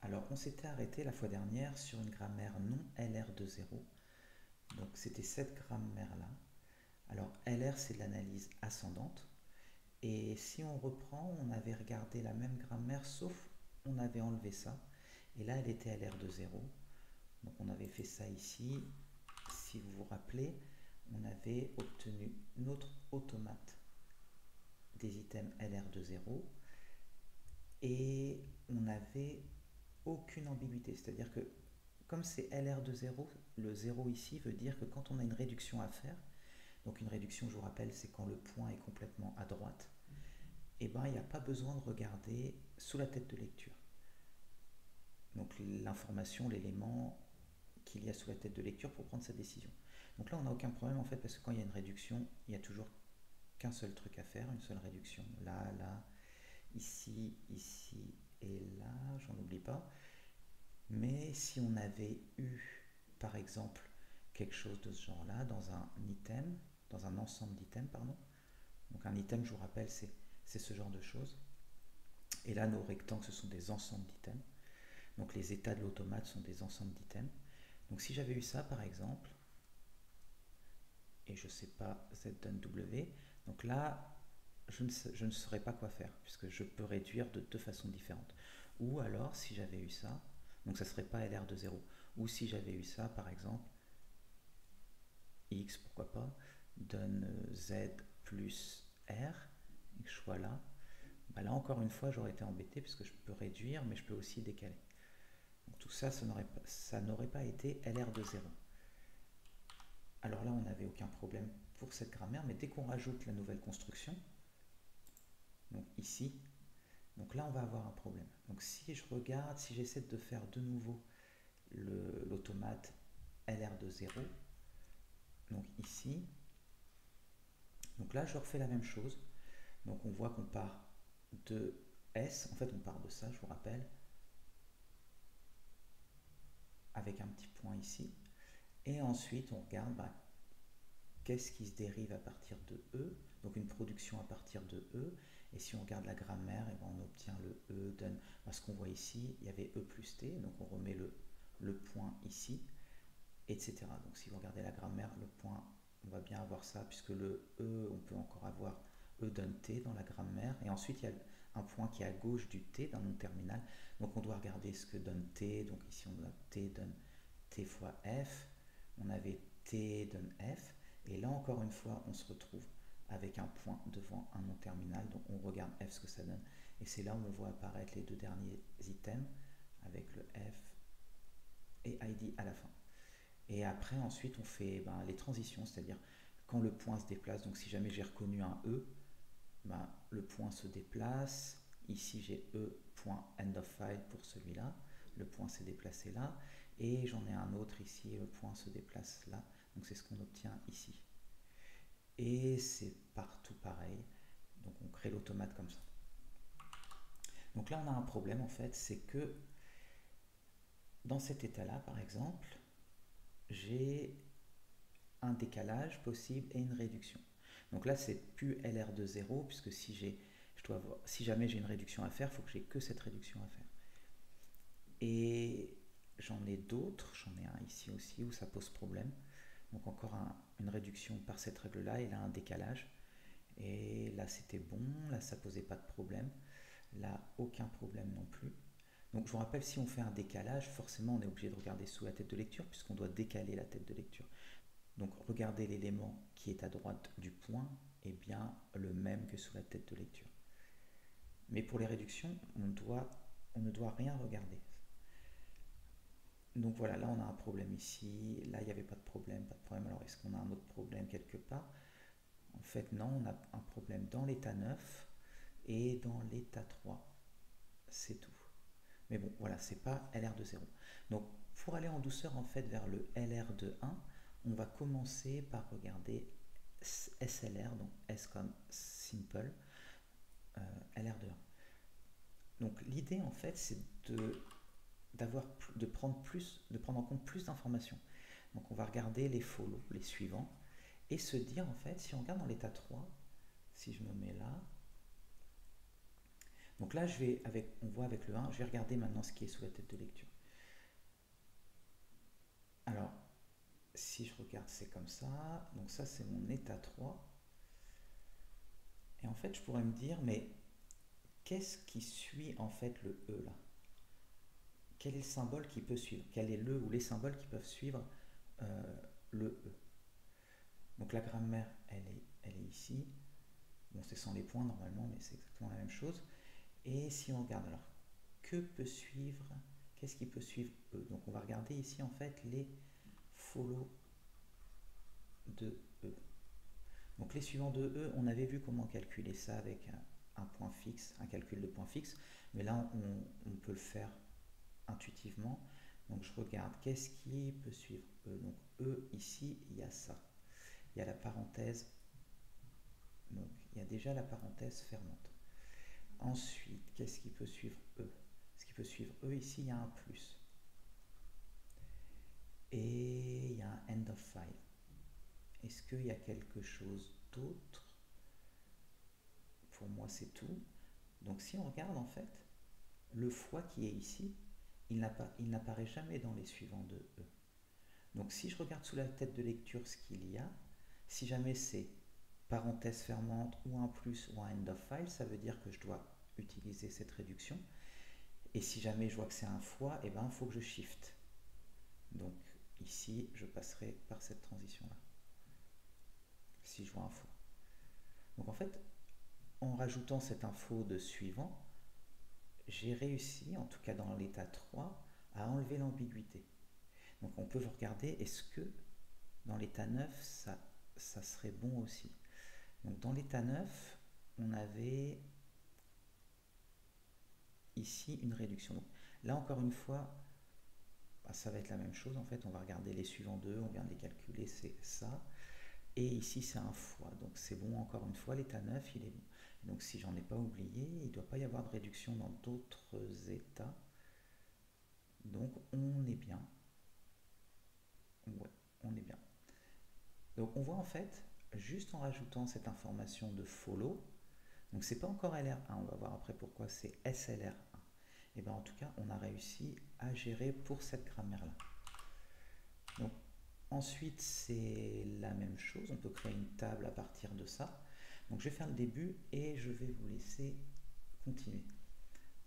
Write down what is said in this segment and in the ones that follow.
Alors, on s'était arrêté la fois dernière sur une grammaire non LR de 0. Donc, c'était cette grammaire-là. Alors, LR, c'est de l'analyse ascendante. Et si on reprend, on avait regardé la même grammaire, sauf on avait enlevé ça. Et là, elle était LR de 0. Donc, on avait fait ça ici. Si vous vous rappelez, on avait obtenu notre automate des items LR de 0. Et on n'avait aucune ambiguïté. C'est-à-dire que comme c'est LR de 0, le 0 ici veut dire que quand on a une réduction à faire, donc une réduction, je vous rappelle, c'est quand le point est complètement à droite, et ben il n'y a pas besoin de regarder sous la tête de lecture. Donc l'information, l'élément qu'il y a sous la tête de lecture pour prendre sa décision. Donc là, on n'a aucun problème en fait, parce que quand il y a une réduction, il n'y a toujours qu'un seul truc à faire, une seule réduction. Là, là, ici, ici et là, j'en oublie pas. Mais si on avait eu, par exemple, quelque chose de ce genre-là dans un item, dans un ensemble d'items, pardon. Donc un item, je vous rappelle, c'est ce genre de choses. Et là, nos rectangles, ce sont des ensembles d'items. Donc les états de l'automate sont des ensembles d'items. Donc si j'avais eu ça, par exemple, et je ne sais pas Z donne W, donc là, je ne saurais pas quoi faire, puisque je peux réduire de deux façons différentes. Ou alors, si j'avais eu ça, donc ça ne serait pas LR de 0. Ou si j'avais eu ça, par exemple, X, pourquoi pas, donne Z plus R, et que je sois là, bah là encore une fois j'aurais été embêté puisque je peux réduire mais je peux aussi décaler. Donc tout ça, ça n'aurait pas été LR de 0. Alors là on n'avait aucun problème pour cette grammaire, mais dès qu'on rajoute la nouvelle construction, donc ici, donc là on va avoir un problème. Donc si je regarde, si j'essaie de faire de nouveau l'automate LR de 0, donc ici, donc là je refais la même chose. Donc on voit qu'on part de S, en fait on part de ça, je vous rappelle, avec un petit point ici. Et ensuite on regarde qu'est-ce qui se dérive à partir de E, donc une production à partir de E. Et si on regarde la grammaire, et on obtient le E donne, ce qu'on voit ici, il y avait E plus T, donc on remet le point ici, etc. Donc si vous regardez la grammaire, le point, on va bien avoir ça, puisque le E, on peut encore avoir E donne T dans la grammaire. Et ensuite, il y a un point qui est à gauche du T dans mon terminal. Donc on doit regarder ce que donne T. Donc ici, on a T donne T fois F. On avait T donne F. Et là, encore une fois, on se retrouve avec un point devant un nom terminal. Donc on regarde F ce que ça donne. Et c'est là où on voit apparaître les deux derniers items avec le F et ID à la fin. Et après, ensuite, on fait les transitions, c'est-à-dire quand le point se déplace. Donc si jamais j'ai reconnu un E, le point se déplace. Ici, j'ai E.end of file pour celui-là. Le point s'est déplacé là. Et j'en ai un autre ici, le point se déplace là. Donc c'est ce qu'on obtient ici. Et c'est partout pareil. Donc on crée l'automate comme ça. Donc là, on a un problème en fait, c'est que dans cet état-là, par exemple, j'ai un décalage possible et une réduction. Donc là, c'est plus LR de 0, puisque si jamais j'ai une réduction à faire, il faut que j'ai que cette réduction à faire. Et j'en ai d'autres, j'en ai un ici aussi où ça pose problème. Donc encore une réduction par cette règle-là, et là un décalage. Et là c'était bon, là ça posait pas de problème. Là aucun problème non plus. Donc je vous rappelle, si on fait un décalage, forcément on est obligé de regarder sous la tête de lecture, puisqu'on doit décaler la tête de lecture. Donc regardez l'élément qui est à droite du point est bien le même que sous la tête de lecture. Mais pour les réductions, on ne doit rien regarder. Donc voilà, là on a un problème ici, là il n'y avait pas de problème, Alors est-ce qu'on a un autre problème quelque part? En fait non, on a un problème dans l'état 9 et dans l'état 3. C'est tout. Mais bon, voilà, c'est pas LR de 0. Donc pour aller en douceur en fait vers le LR de 1, on va commencer par regarder SLR, donc S comme simple, LR de 1. Donc l'idée en fait c'est de prendre en compte plus d'informations. Donc on va regarder les follow, les suivants, et se dire en fait, si on regarde dans l'état 3, si je me mets là, Donc là, on voit avec le 1, je vais regarder maintenant ce qui est sous la tête de lecture. Alors, si je regarde, c'est comme ça. Donc ça, c'est mon état 3. Et en fait, je pourrais me dire, mais qu'est-ce qui suit en fait le E là? Quel est le symbole qui peut suivre? Quel est le ou les symboles qui peuvent suivre le E? Donc la grammaire, elle est ici. Bon, c'est sans les points normalement, mais c'est exactement la même chose. Et si on regarde alors, que peut suivre, qu'est-ce qui peut suivre E? Donc on va regarder ici en fait les follow de E. Donc les suivants de E, on avait vu comment calculer ça avec un point fixe, un calcul de point fixe, mais là on peut le faire intuitivement. Donc je regarde, qu'est-ce qui peut suivre E? Donc E, ici, il y a ça. Il y a la parenthèse, donc il y a déjà la parenthèse fermante. Ensuite, qu'est-ce qui peut suivre E? Ce qui peut suivre E, ici, il y a un plus. Et il y a un end of file. Est-ce qu'il y a quelque chose d'autre? Pour moi, c'est tout. Donc si on regarde, en fait, le fois qui est ici, il n'apparaît jamais dans les suivants de E. Donc si je regarde sous la tête de lecture ce qu'il y a, si jamais c'est parenthèse fermante ou un plus ou un end of file, ça veut dire que je dois utiliser cette réduction. Et si jamais je vois que c'est un fois, eh ben, il faut que je shift. Donc ici, je passerai par cette transition-là. Si je vois un fois. Donc en fait, en rajoutant cette info de suivant, j'ai réussi, en tout cas dans l'état 3, à enlever l'ambiguïté. Donc on peut regarder, est-ce que dans l'état 9, ça serait bon aussi? Donc dans l'état 9, on avait ici une réduction. Donc, là encore une fois, ça va être la même chose en fait. On va regarder les suivants d'eux, on vient de les calculer, c'est ça. Et ici c'est un fois, donc c'est bon encore une fois, l'état 9 il est bon. Donc si j'en ai pas oublié, il ne doit pas y avoir de réduction dans d'autres états. Donc on est bien. Ouais, on est bien. Donc on voit en fait, juste en rajoutant cette information de follow, donc c'est pas encore LR1, on va voir après pourquoi c'est SLR1. Et bien en tout cas, on a réussi à gérer pour cette grammaire-là. Donc ensuite, c'est la même chose, on peut créer une table à partir de ça. Donc je vais faire le début et je vais vous laisser continuer.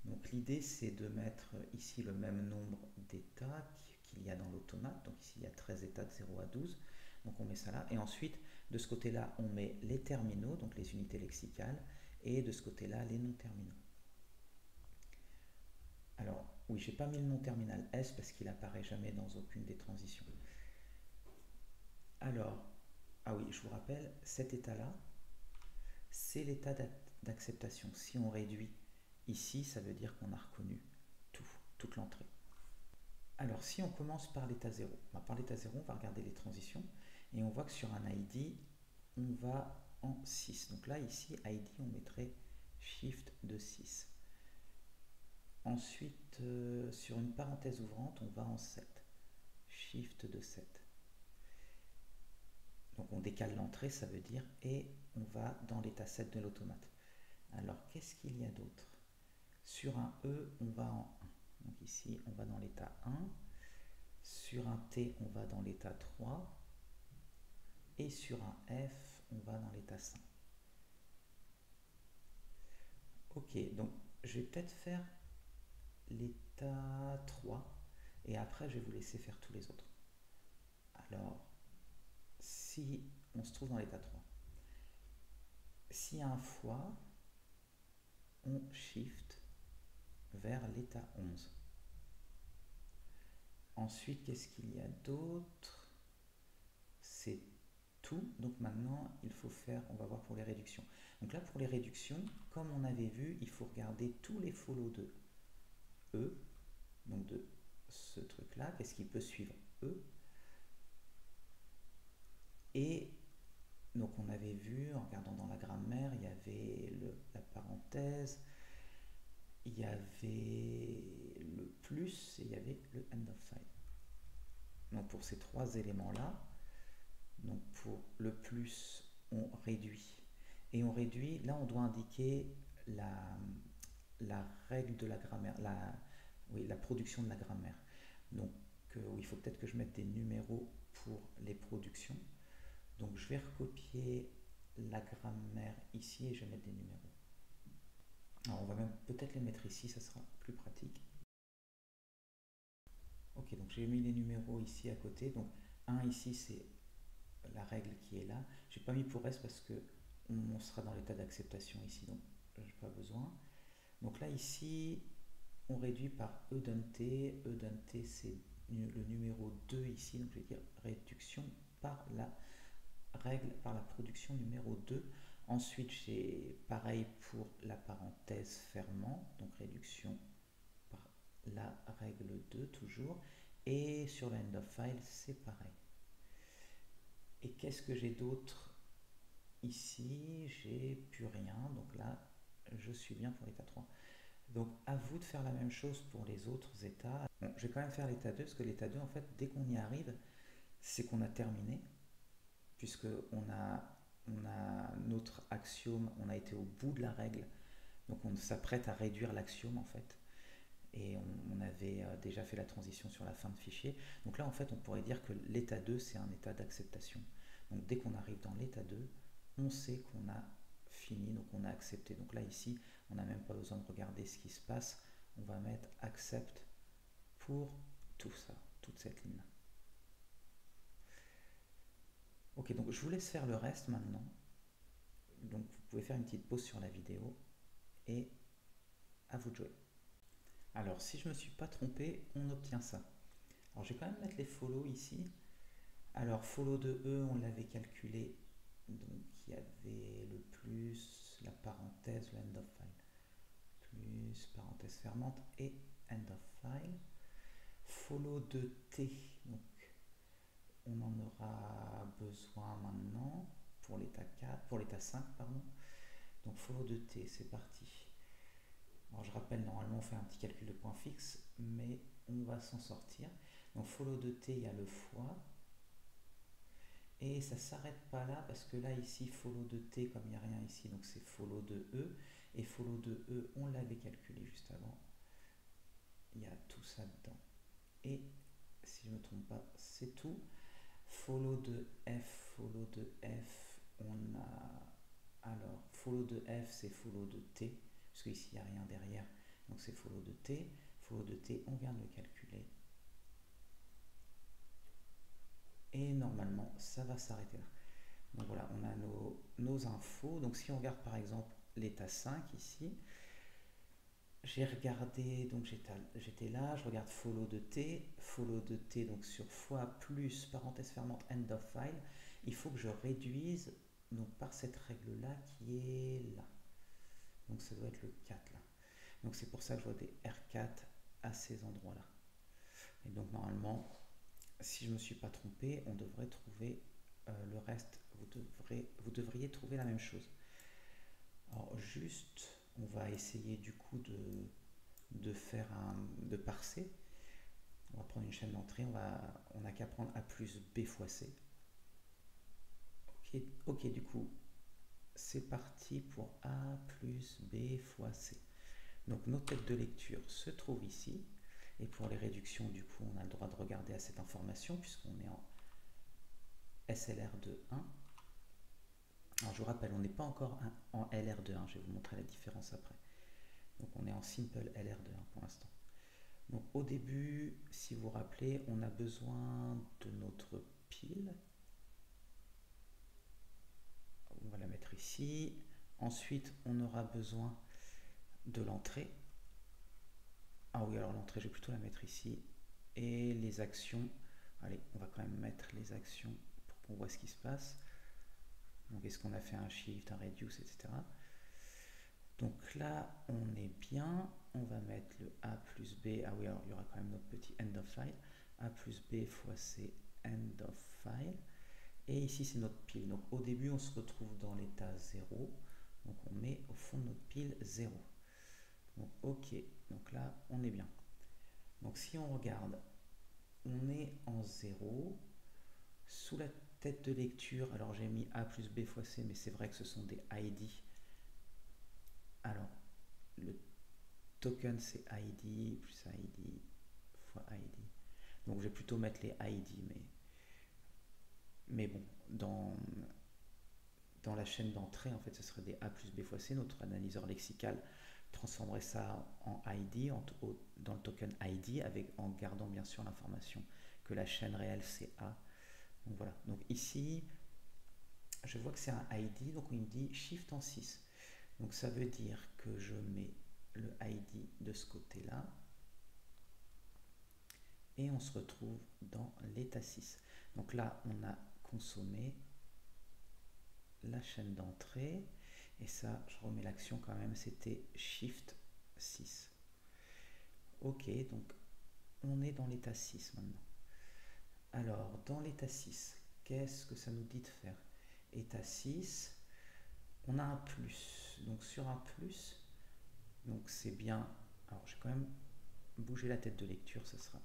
Donc l'idée c'est de mettre ici le même nombre d'états qu'il y a dans l'automate. Donc ici il y a 13 états de 0 à 12. Donc on met ça là. Et ensuite de ce côté-là on met les terminaux, donc les unités lexicales, et de ce côté-là les non terminaux. Alors oui, j'ai pas mis le nom terminal S parce qu'il apparaît jamais dans aucune des transitions. Alors, ah oui, je vous rappelle, cet état-là, c'est l'état d'acceptation. Si on réduit ici, ça veut dire qu'on a reconnu toute l'entrée. Alors, si on commence par l'état 0, par l'état 0, on va regarder les transitions et on voit que sur un ID, on va en 6. Donc là, ici, ID, on mettrait Shift de 6. Ensuite, sur une parenthèse ouvrante, on va en 7. Shift de 7. Donc on décale l'entrée, ça veut dire, et on va dans l'état 7 de l'automate. Alors, qu'est-ce qu'il y a d'autre? Sur un E, on va en 1. Donc ici, on va dans l'état 1. Sur un T, on va dans l'état 3. Et sur un F, on va dans l'état 5. Ok, donc je vais peut-être faire l'état 3. Et après, je vais vous laisser faire tous les autres. Alors, si on se trouve dans l'état 3, s'il y a un fois, on shift vers l'état 11. Ensuite, qu'est-ce qu'il y a d'autre? C'est tout. Donc maintenant, il faut faire, on va voir pour les réductions. Donc là, pour les réductions, comme on avait vu, il faut regarder tous les follow de E, donc de ce truc-là, qu'est-ce qui peut suivre E. Et donc on avait vu, en regardant dans la grammaire, il y avait la parenthèse, il y avait le plus et il y avait le end of file. Donc pour ces trois éléments-là, donc pour le plus, on réduit. Et on réduit, là on doit indiquer la règle de la grammaire, oui, la production de la grammaire. Donc il faut peut-être que je mette des numéros pour les productions. Donc je vais recopier la grammaire ici et je vais mettre des numéros. Alors on va même peut-être les mettre ici, ça sera plus pratique. Ok, donc j'ai mis les numéros ici à côté. Donc 1 ici, c'est la règle qui est là. J'ai pas mis pour S parce que on sera dans l'état d'acceptation ici, donc j'ai pas besoin. Donc là ici, on réduit par E d'un T. E d'un T, c'est le numéro 2 ici, donc je vais dire réduction par la règle, par la production numéro 2. Ensuite, j'ai pareil pour la parenthèse fermant, donc réduction par la règle 2 toujours. Et sur le end of file, c'est pareil. Et qu'est-ce que j'ai d'autre ici? J'ai plus rien, donc là, je suis bien pour l'état 3. Donc à vous de faire la même chose pour les autres états. Bon, je vais quand même faire l'état 2, parce que l'état 2, en fait, dès qu'on y arrive, c'est qu'on a terminé, puisque on a notre axiome, on a été au bout de la règle, donc on s'apprête à réduire l'axiome en fait, et on avait déjà fait la transition sur la fin de fichier. Donc là en fait on pourrait dire que l'état 2 c'est un état d'acceptation. Donc dès qu'on arrive dans l'état 2, on sait qu'on a fini, donc on a accepté. Donc là ici on n'a même pas besoin de regarder ce qui se passe, on va mettre accept pour tout ça, toute cette ligne là. Ok, donc je vous laisse faire le reste maintenant. Donc vous pouvez faire une petite pause sur la vidéo et à vous de jouer. Alors si je ne me suis pas trompé, on obtient ça. Alors je vais quand même mettre les follow ici. Alors follow de E, on l'avait calculé. Donc il y avait le plus, la parenthèse, le end of file. Plus parenthèse fermante et end of file. Follow de T, donc on en aura besoin maintenant pour l'état 4, pour l'état 5, pardon. Donc follow de T, c'est parti. Alors je rappelle, normalement on fait un petit calcul de point fixe, mais on va s'en sortir. Donc follow de T, il y a le fois. Et ça ne s'arrête pas là, parce que là ici, follow de T, comme il n'y a rien ici, donc c'est follow de E. Et follow de E, on l'avait calculé juste avant. Il y a tout ça dedans. Et si je ne me trompe pas, c'est tout. Follow de F, on a... Alors, follow de F, c'est follow de T, parce qu'ici, il n'y a rien derrière, donc c'est follow de T. Follow de T, on vient de le calculer. Et normalement, ça va s'arrêter là. Donc voilà, on a nos infos. Donc si on regarde par exemple l'état 5 ici, j'ai regardé, donc j'étais là, je regarde follow de T, donc sur fois plus parenthèse fermante end of file, il faut que je réduise donc par cette règle là qui est là. Donc ça doit être le 4 là. Donc c'est pour ça que je vois des R4 à ces endroits là. Et donc normalement, si je ne me suis pas trompé, on devrait trouver le reste, vous devriez trouver la même chose. Alors juste, on va essayer du coup de parser. On va prendre une chaîne d'entrée, on n'a qu'à prendre A plus B fois C. Ok, du coup, c'est parti pour A plus B fois C. Donc nos têtes de lecture se trouvent ici. Et pour les réductions, du coup, on a le droit de regarder à cette information puisqu'on est en SLR de 1. Alors je vous rappelle, on n'est pas encore en LR de 1, je vais vous montrer la différence après. Donc on est en simple LR de 1 pour l'instant. Donc au début, si vous vous rappelez, on a besoin de notre pile. On va la mettre ici. Ensuite, on aura besoin de l'entrée. Ah oui, alors l'entrée, je vais plutôt la mettre ici. Et les actions. Allez, on va quand même mettre les actions pour qu'on voit ce qui se passe. Donc est-ce qu'on a fait un shift, un reduce, etc. Donc là, on est bien. On va mettre le A plus B. Ah oui, alors il y aura quand même notre petit end of file. A plus B fois C, end of file. Et ici, c'est notre pile. Donc au début, on se retrouve dans l'état 0. Donc on met au fond de notre pile 0. Donc ok, donc là, on est bien. Donc si on regarde, on est en 0. Sous la tête de lecture, alors j'ai mis A plus B fois C, mais c'est vrai que ce sont des ID. Alors, token c'est ID plus ID fois ID. Donc je vais plutôt mettre les ID, mais bon, dans la chaîne d'entrée, en fait, ce serait des A plus B fois C. Notre analyseur lexical transformerait ça en ID, dans le token ID, en gardant bien sûr l'information que la chaîne réelle c'est A. Donc voilà. Donc ici, je vois que c'est un ID, donc il me dit Shift en 6. Donc ça veut dire que je mets le ID de ce côté-là. Et on se retrouve dans l'état 6. Donc là, on a consommé la chaîne d'entrée. Et ça, je remets l'action quand même, c'était Shift 6. Ok, donc on est dans l'état 6 maintenant. Alors, dans l'état 6, qu'est-ce que ça nous dit de faire? État 6, on a un plus. Donc sur un plus, donc c'est bien. Alors, je vais quand même bouger la tête de lecture, ça sera.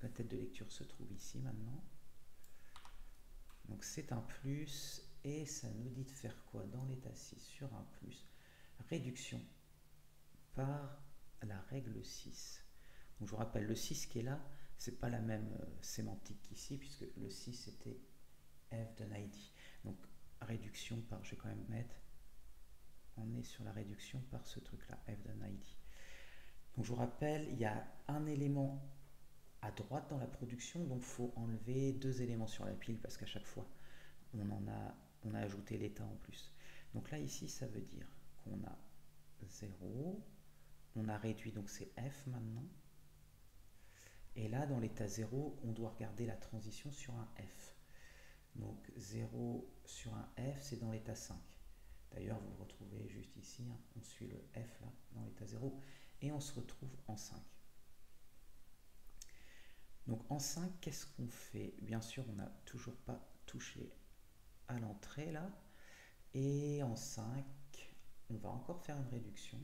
La tête de lecture se trouve ici maintenant. Donc c'est un plus et ça nous dit de faire quoi dans l'état 6 sur un plus? Réduction par la règle 6. Donc je vous rappelle, le 6 qui est là, c'est pas la même sémantique qu'ici puisque le 6 c'était f d'un ID. Donc réduction par, je vais quand même mettre, on est sur la réduction par ce truc là, f d'un ID. Donc je vous rappelle, il y a un élément à droite dans la production, donc il faut enlever 2 éléments sur la pile parce qu'à chaque fois on a ajouté l'état en plus. Donc là ici ça veut dire qu'on a 0, on a réduit, donc c'est f maintenant, et là dans l'état 0 on doit regarder la transition sur un f. Donc 0 sur un f c'est dans l'état 5. D'ailleurs vous le retrouvez juste ici, hein. On suit le f là dans l'état 0 et on se retrouve en 5. Donc en 5, qu'est-ce qu'on fait? Bien sûr, on n'a toujours pas touché à l'entrée là. Et en 5, on va encore faire une réduction.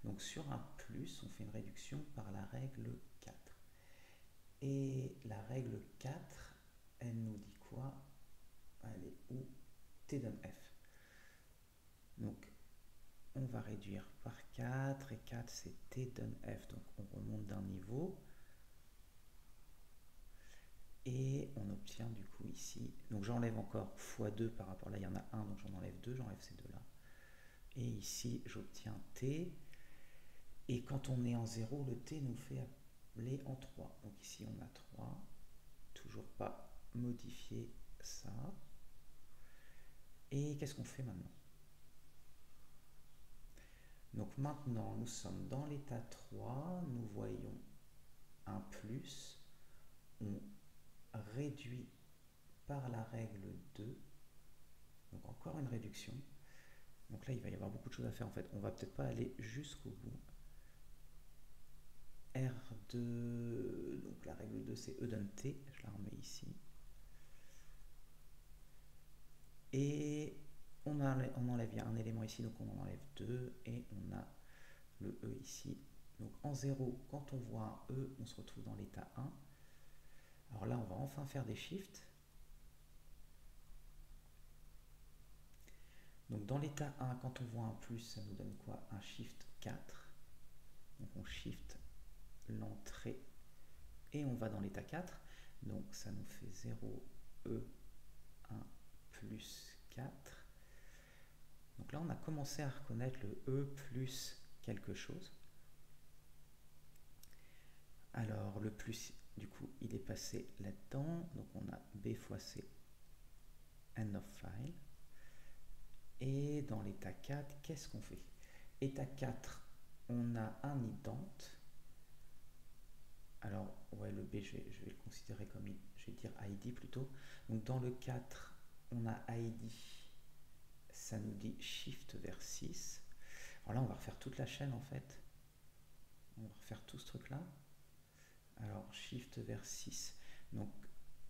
Donc sur un plus, on fait une réduction par la règle 4. Et la règle 4, elle nous dit quoi? Elle est où? T donne F. Donc on va réduire par 4, et 4 c'est T donne F. Donc on remonte d'un niveau. Et on obtient du coup ici, donc j'enlève encore x2 par rapport, là il y en a 1, donc j'en enlève 2, j'enlève ces deux là. Et ici j'obtiens t, et quand on est en 0, le t nous fait aller en 3. Donc ici on a 3, toujours pas modifier ça. Et qu'est-ce qu'on fait maintenant? Donc maintenant nous sommes dans l'état 3, nous voyons un plus, on réduit par la règle 2, donc encore une réduction. Donc là, il va y avoir beaucoup de choses à faire en fait. On va peut-être pas aller jusqu'au bout. R2, donc la règle 2 c'est E donne T, je la remets ici. Et on enlève, il y a un élément ici, donc on en enlève 2 et on a le E ici. Donc en 0, quand on voit un E, on se retrouve dans l'état 1. Alors là, on va enfin faire des shifts. Donc dans l'état 1, quand on voit un plus, ça nous donne quoi? Un shift 4. Donc on shift l'entrée et on va dans l'état 4. Donc ça nous fait 0, E, 1, plus 4. Donc là, on a commencé à reconnaître le E plus quelque chose. Alors le plus, du coup, il est passé là-dedans. Donc on a B fois C, end of file. Et dans l'état 4, qu'est-ce qu'on fait? État 4, on a un ident. Alors, ouais, le B, je vais le considérer comme, je vais dire ID plutôt. Donc dans le 4, on a ID, ça nous dit shift vers 6. Alors là, on va refaire toute la chaîne en fait. On va refaire tout ce truc-là. Alors, shift vers 6. Donc,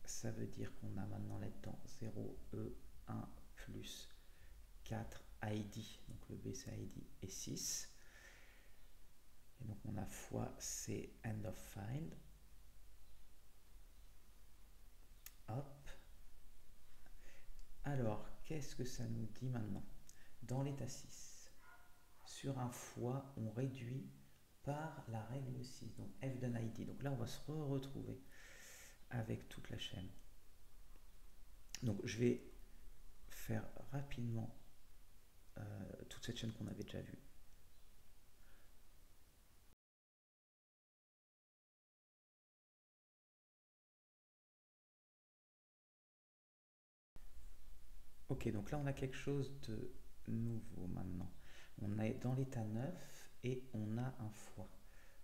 ça veut dire qu'on a maintenant là-dedans 0, E, 1, plus 4, ID. Donc, le B, c'est ID et 6. Et donc, on a fois C, end of file. Hop. Alors, qu'est-ce que ça nous dit maintenant? Dans l'état 6. sur un fois, on réduit par la règle 6, donc f d'un id. Donc là, on va se retrouver avec toute la chaîne. Donc je vais faire rapidement toute cette chaîne qu'on avait déjà vue. Ok, donc là on a quelque chose de nouveau maintenant. On est dans l'état 9 et on a un fois.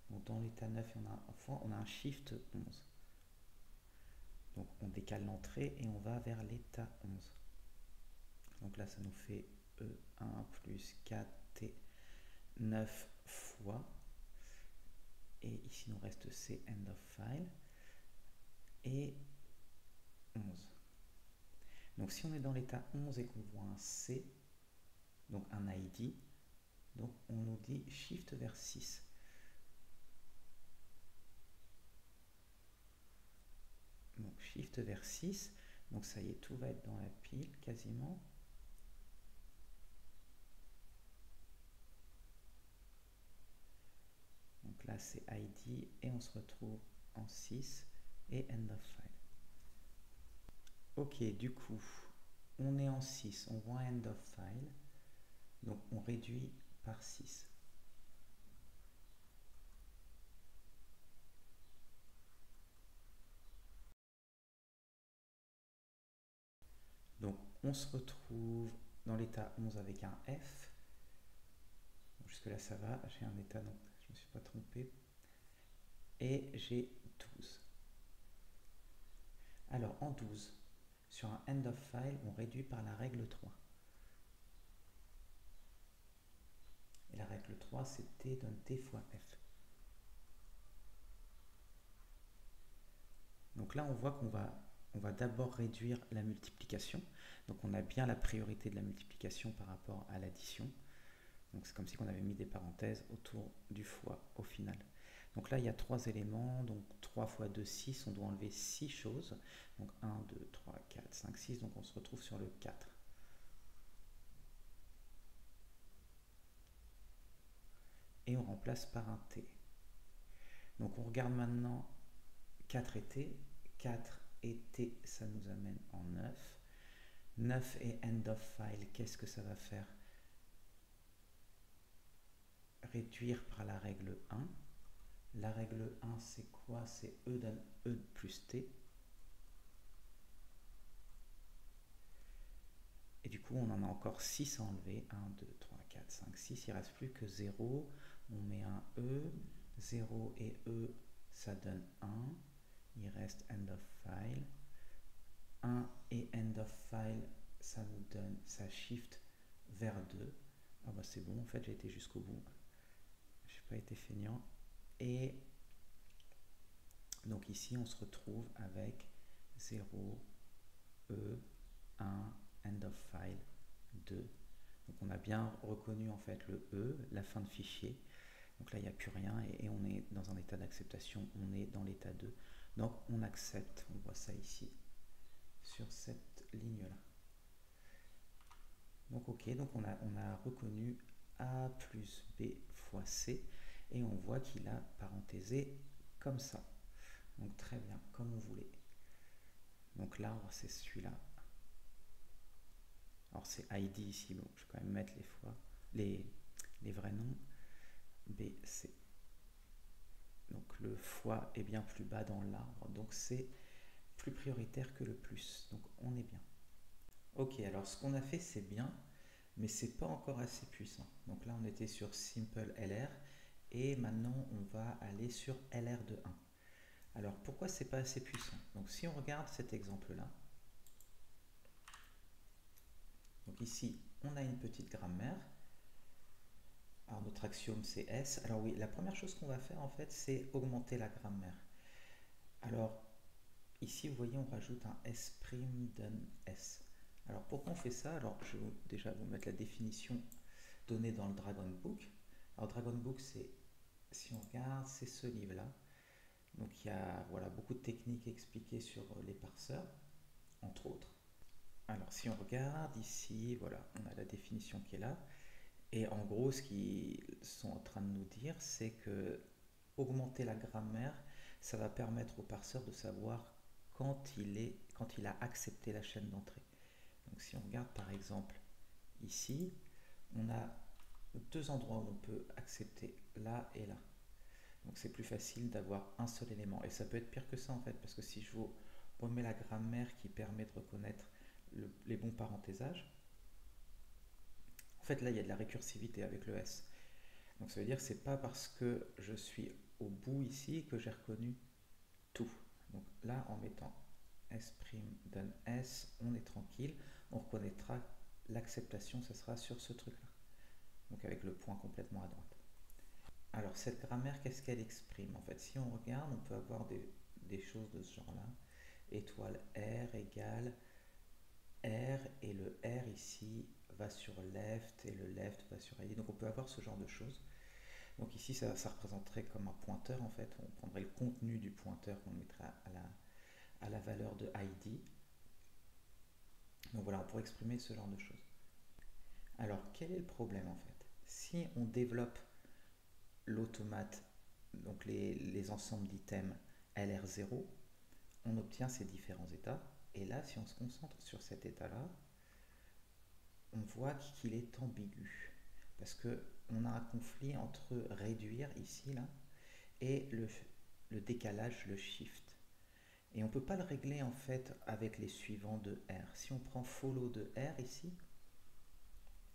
Donc dans l'état 9 et on a un fois, on a un shift 11. Donc on décale l'entrée et on va vers l'état 11. Donc là ça nous fait E1 plus 4T 9 fois. Et ici il nous reste C end of file. Et 11. Donc si on est dans l'état 11 et qu'on voit un C, donc un ID, donc on nous dit shift vers 6. Donc shift vers 6, donc ça y est, tout va être dans la pile quasiment. Donc là c'est ID et on se retrouve en 6 et end of file. Ok, du coup, on est en 6, on voit end of file, donc on réduit par 6. Donc on se retrouve dans l'état 11 avec un F. Jusque là ça va, j'ai un état, donc je ne me suis pas trompé. Et j'ai 12. Alors en 12, sur un end of file, on réduit par la règle 3. Et la règle 3, c'était d'un T fois F. Donc là, on voit qu'on va d'abord réduire la multiplication. Donc on a bien la priorité de la multiplication par rapport à l'addition. Donc c'est comme si on avait mis des parenthèses autour du fois au final. Donc là, il y a 3 éléments. Donc 3 fois 2, 6. On doit enlever 6 choses. Donc 1, 2, 3, 4, 5, 6. Donc on se retrouve sur le 4. Et on remplace par un T. Donc on regarde maintenant 4 et T. 4 et T, ça nous amène en 9. 9 et end of file, qu'est-ce que ça va faire? Réduire par la règle 1. La règle 1, c'est quoi? C'est E donne E plus T. Et du coup, on en a encore 6 à enlever. 1, 2, 3, 4, 5, 6. Il ne reste plus que 0. On met un E. 0 et E, ça donne 1. Il reste end of file. 1 et end of file, ça nous donne, ça shift vers 2. Ah bah c'est bon, en fait, j'ai été jusqu'au bout. Je n'ai pas été feignant. Et donc ici, on se retrouve avec 0, E, 1, end of file, 2. Donc on a bien reconnu en fait le E, la fin de fichier. Donc là, il n'y a plus rien et on est dans un état d'acceptation, on est dans l'état 2. Donc on accepte, on voit ça ici, sur cette ligne-là. Donc ok, donc on a reconnu A plus B fois C et on voit qu'il a parenthésé comme ça. Donc très bien, comme on voulait. Donc l'arbre c'est celui-là. Alors c'est ID ici, bon, je vais quand même mettre les fois, les vrais noms. B, C. Donc le fois est bien plus bas dans l'arbre, donc c'est plus prioritaire que le plus. Donc on est bien. Ok, alors ce qu'on a fait c'est bien, mais c'est pas encore assez puissant. Donc là on était sur Simple LR et maintenant on va aller sur LR de 1. Alors pourquoi c'est pas assez puissant? Donc si on regarde cet exemple là, donc ici on a une petite grammaire. Alors notre axiome c'est S. Alors oui, la première chose qu'on va faire en fait c'est augmenter la grammaire. Alors ici vous voyez on rajoute un S' d'un S. Alors pourquoi on fait ça? Alors je vais déjà vous mettre la définition donnée dans le Dragon Book. Alors Dragon Book c'est, si on regarde, c'est ce livre là. Donc il y a voilà, beaucoup de techniques expliquées sur les parseurs, entre autres. Alors si on regarde ici, voilà, on a la définition qui est là. Et en gros, ce qu'ils sont en train de nous dire, c'est que augmenter la grammaire, ça va permettre au parseur de savoir quand il a accepté la chaîne d'entrée. Donc si on regarde par exemple ici, on a deux endroits où on peut accepter là et là. Donc c'est plus facile d'avoir un seul élément. Et ça peut être pire que ça en fait, parce que si je vous remets la grammaire qui permet de reconnaître les bons parentésages, en fait là il y a de la récursivité avec le S. Donc ça veut dire que c'est pas parce que je suis au bout ici que j'ai reconnu tout. Donc là en mettant S' donne S, on est tranquille, on reconnaîtra l'acceptation, ce sera sur ce truc-là. Donc avec le point complètement à droite. Alors cette grammaire, qu'est-ce qu'elle exprime? En fait, si on regarde, on peut avoir des choses de ce genre-là. Étoile R égale R, et le R ici va sur left et le left va sur ID. Donc on peut avoir ce genre de choses. Donc ici, ça représenterait comme un pointeur en fait. On prendrait le contenu du pointeur qu'on mettrait à la valeur de ID. Donc voilà, on pourrait exprimer ce genre de choses. Alors quel est le problème en fait? Si on développe l'automate, donc les ensembles d'items LR0, on obtient ces différents états. Et là, si on se concentre sur cet état-là, on voit qu'il est ambigu. Parce qu'on a un conflit entre réduire ici, là, et le décalage, le shift. Et on ne peut pas le régler en fait avec les suivants de R. Si on prend follow de R ici,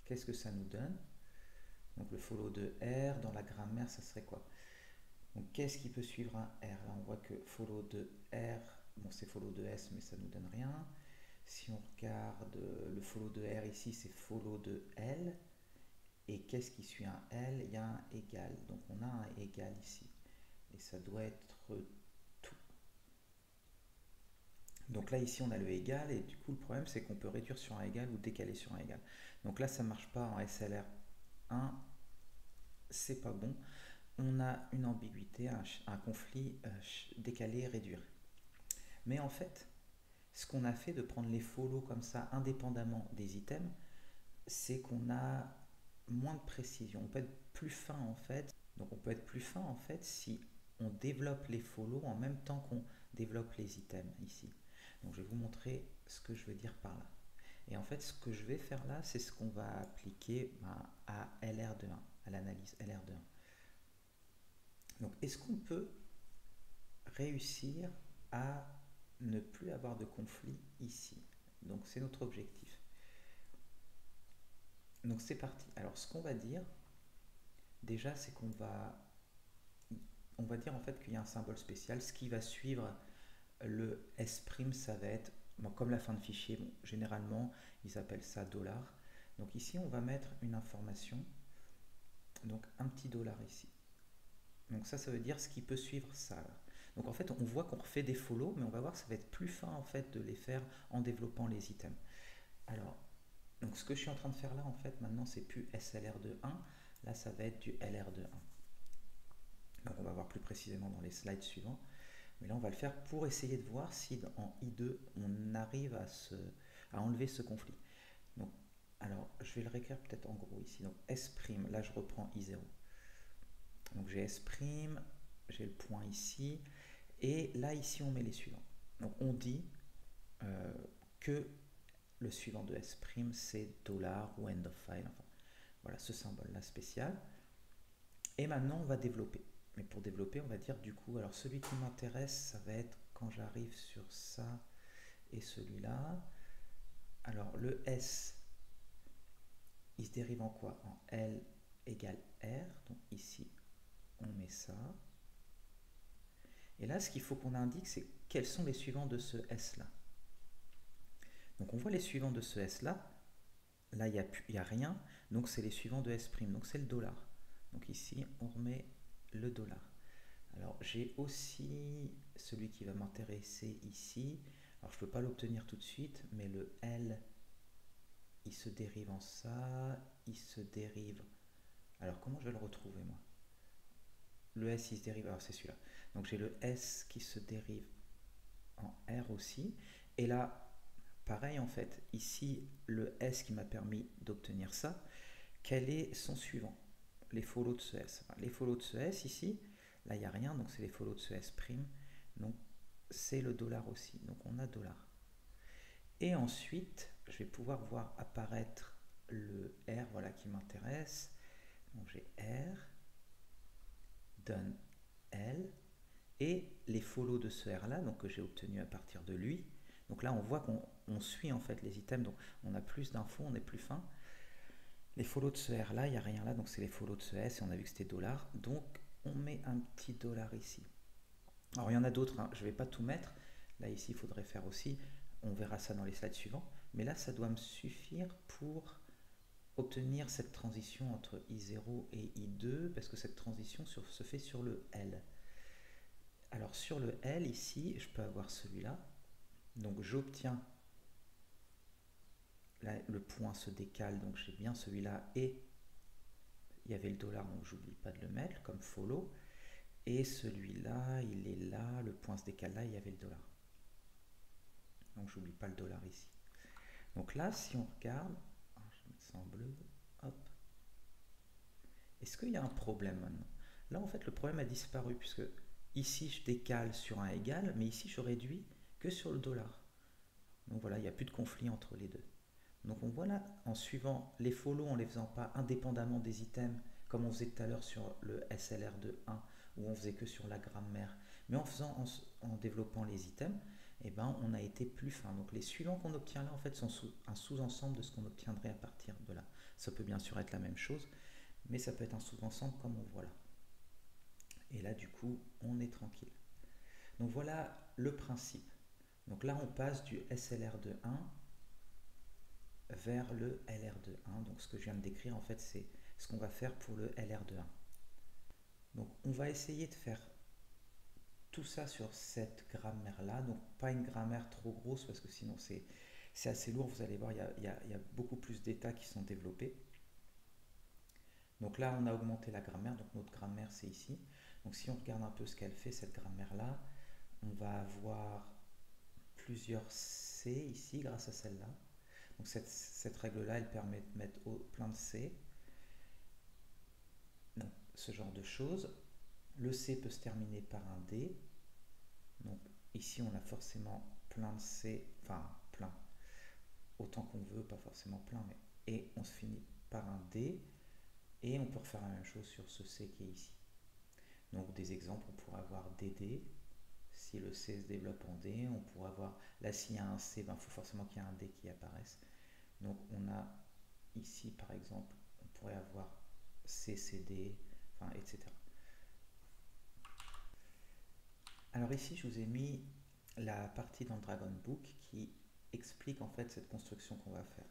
qu'est-ce que ça nous donne? Donc le follow de R, dans la grammaire, ça serait quoi? Donc qu'est-ce qui peut suivre un R? Là on voit que follow de R, bon c'est follow de S mais ça ne nous donne rien. Si on regarde le follow de R ici, c'est follow de L. Et qu'est-ce qui suit un L? Il y a un égal. Donc on a un égal ici. Et ça doit être tout. Donc là ici on a le égal et du coup le problème c'est qu'on peut réduire sur un égal ou décaler sur un égal. Donc là ça ne marche pas en SLR1, c'est pas bon. On a une ambiguïté, un conflit décaler-réduire. Mais en fait, ce qu'on a fait de prendre les follow comme ça indépendamment des items, c'est qu'on a moins de précision. On peut être plus fin en fait. Donc on peut être plus fin en fait si on développe les follow en même temps qu'on développe les items ici. Donc je vais vous montrer ce que je veux dire par là. Et en fait ce que je vais faire là, c'est ce qu'on va appliquer à LR21, à l'analyse LR21. Donc est-ce qu'on peut réussir à ne plus avoir de conflit ici? Donc c'est notre objectif. Donc c'est parti. Alors ce qu'on va dire, déjà c'est qu'on va dire en fait qu'il y a un symbole spécial. Ce qui va suivre le S', ça va être, bon, comme la fin de fichier, bon, généralement ils appellent ça $. Donc ici on va mettre une information, donc un petit dollar ici. Donc ça veut dire ce qui peut suivre ça. Là. Donc en fait on voit qu'on refait des follow, mais on va voir que ça va être plus fin en fait de les faire en développant les items. Alors, donc ce que je suis en train de faire là en fait maintenant c'est plus SLR de 1, là ça va être du LR de 1. Donc on va voir plus précisément dans les slides suivants. Mais là, on va le faire pour essayer de voir si en I2, on arrive à enlever ce conflit. Donc, alors, je vais le réécrire peut-être en gros ici. Donc, S', là, je reprends I0. Donc, j'ai S', j'ai le point ici. Et là, ici, on met les suivants. Donc, on dit que le suivant de S', c'est $ ou end of file. Enfin, voilà, ce symbole-là spécial. Et maintenant, on va développer. Mais pour développer, on va dire du coup, alors celui qui m'intéresse, ça va être quand j'arrive sur ça et celui-là. Alors le S, il se dérive en quoi? En L égale R. Donc ici, on met ça. Et là, ce qu'il faut qu'on indique, c'est quels sont les suivants de ce S-là. Donc on voit les suivants de ce S-là. Là, il n'y a rien. Donc c'est les suivants de S'. Donc c'est le $. Donc ici, on remet le $. Alors j'ai aussi celui qui va m'intéresser ici. Alors je ne peux pas l'obtenir tout de suite, mais le L, il se dérive en ça, il se dérive... Alors comment je vais le retrouver moi? Le S, il se dérive... Alors c'est celui-là. Donc j'ai le S qui se dérive en R aussi. Et là, pareil en fait, ici, le S qui m'a permis d'obtenir ça, quel est son suivant, les follow de ce S. Les follow de ce S ici, là il n'y a rien, donc c'est les follow de ce S', donc c'est le dollar aussi, donc on a dollar. Et ensuite, je vais pouvoir voir apparaître le R, voilà qui m'intéresse. Donc j'ai R, done L, et les follow de ce R là, donc que j'ai obtenu à partir de lui. Donc là on voit qu'on suit en fait les items, donc on a plus d'infos, on est plus fin. Les follow de ce R là, il n'y a rien là, donc c'est les follow de ce S, et on a vu que c'était dollar, donc on met un petit dollar ici. Alors il y en a d'autres, hein, je ne vais pas tout mettre, là ici il faudrait faire aussi, on verra ça dans les slides suivants, mais là ça doit me suffire pour obtenir cette transition entre I0 et I2, parce que cette transition se fait sur le L. Alors sur le L ici, je peux avoir celui-là, donc j'obtiens, là le point se décale, donc j'ai bien celui-là, et il y avait le dollar, donc j'oublie pas de le mettre comme follow, et celui-là, il est là, le point se décale là, il y avait le dollar. Donc j'oublie pas le dollar ici. Donc là, si on regarde, je vais mettre ça en bleu, hop. Est-ce qu'il y a un problème maintenant? Là, en fait, le problème a disparu, puisque ici, je décale sur un égal, mais ici, je réduis que sur le dollar. Donc voilà, il n'y a plus de conflit entre les deux. Donc on voit là, en suivant les follow, en ne les faisant pas indépendamment des items, comme on faisait tout à l'heure sur le SLR de 1, où on faisait que sur la grammaire, mais en développant les items, eh ben, on a été plus fin. Donc les suivants qu'on obtient là, en fait, sont un sous-ensemble de ce qu'on obtiendrait à partir de là. Ça peut bien sûr être la même chose, mais ça peut être un sous-ensemble comme on voit là. Et là, du coup, on est tranquille. Donc voilà le principe. Donc là, on passe du SLR de 1 vers le LR de 1. Donc ce que je viens de décrire, en fait, c'est ce qu'on va faire pour le LR de 1. Donc on va essayer de faire tout ça sur cette grammaire-là. Donc pas une grammaire trop grosse, parce que sinon c'est assez lourd. Vous allez voir, il y a beaucoup plus d'états qui sont développés. Donc là, on a augmenté la grammaire. Donc notre grammaire, c'est ici. Donc si on regarde un peu ce qu'elle fait, cette grammaire-là, on va avoir plusieurs C ici grâce à celle-là. Donc cette règle-là, elle permet de mettre plein de C. Donc ce genre de choses. Le C peut se terminer par un D. Donc ici, on a forcément plein de C, enfin plein, autant qu'on veut, pas forcément plein, mais et on se finit par un D. Et on peut refaire la même chose sur ce C qui est ici. Donc des exemples, on pourrait avoir DD. Si le C se développe en D, on pourrait avoir, là s'il y a un C, il faut forcément qu'il y ait un D qui apparaisse. Donc on a ici par exemple, on pourrait avoir CCD, enfin, etc. Alors ici je vous ai mis la partie dans le Dragon Book qui explique en fait cette construction qu'on va faire.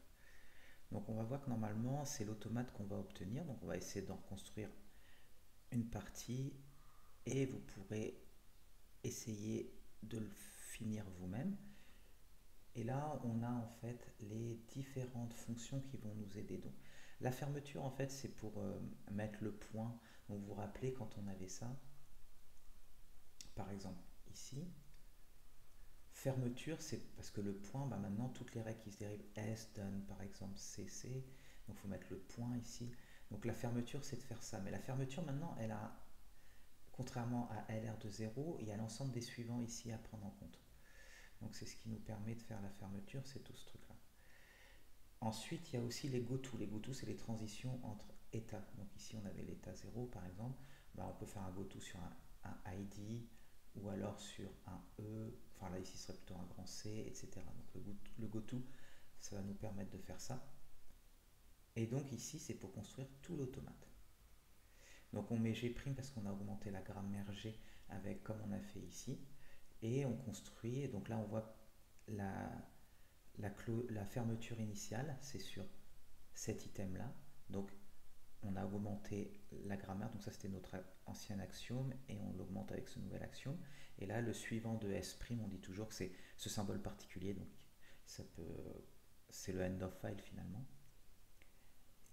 Donc on va voir que normalement c'est l'automate qu'on va obtenir, donc on va essayer d'en construire une partie et vous pourrez essayer de le finir vous-même. Et là, on a en fait les différentes fonctions qui vont nous aider. Donc, la fermeture, en fait, c'est pour mettre le point. Donc, vous vous rappelez quand on avait ça, par exemple, ici. Fermeture, c'est parce que le point, maintenant, toutes les règles qui se dérivent, S, done, par exemple, CC. Donc, il faut mettre le point ici. Donc, la fermeture, c'est de faire ça. Mais la fermeture, maintenant, elle a, contrairement à LR de 0, il y a l'ensemble des suivants ici à prendre en compte. Donc c'est ce qui nous permet de faire la fermeture, c'est tout ce truc-là. Ensuite, il y a aussi les go-to. Les go-to, c'est les transitions entre états. Donc ici, on avait l'état 0, par exemple. On peut faire un go-to sur un ID ou alors sur un E. Enfin là, ici, ce serait plutôt un grand C, etc. Donc le go-to, ça va nous permettre de faire ça. Et donc ici, c'est pour construire tout l'automate. Donc on met G' parce qu'on a augmenté la grammaire G avec comme on a fait ici. Et on construit, et donc là on voit la fermeture initiale, c'est sur cet item-là. Donc on a augmenté la grammaire, donc ça c'était notre ancien axiome, et on l'augmente avec ce nouvel axiome. Et là le suivant de S', on dit toujours que c'est ce symbole particulier, donc c'est le end of file finalement.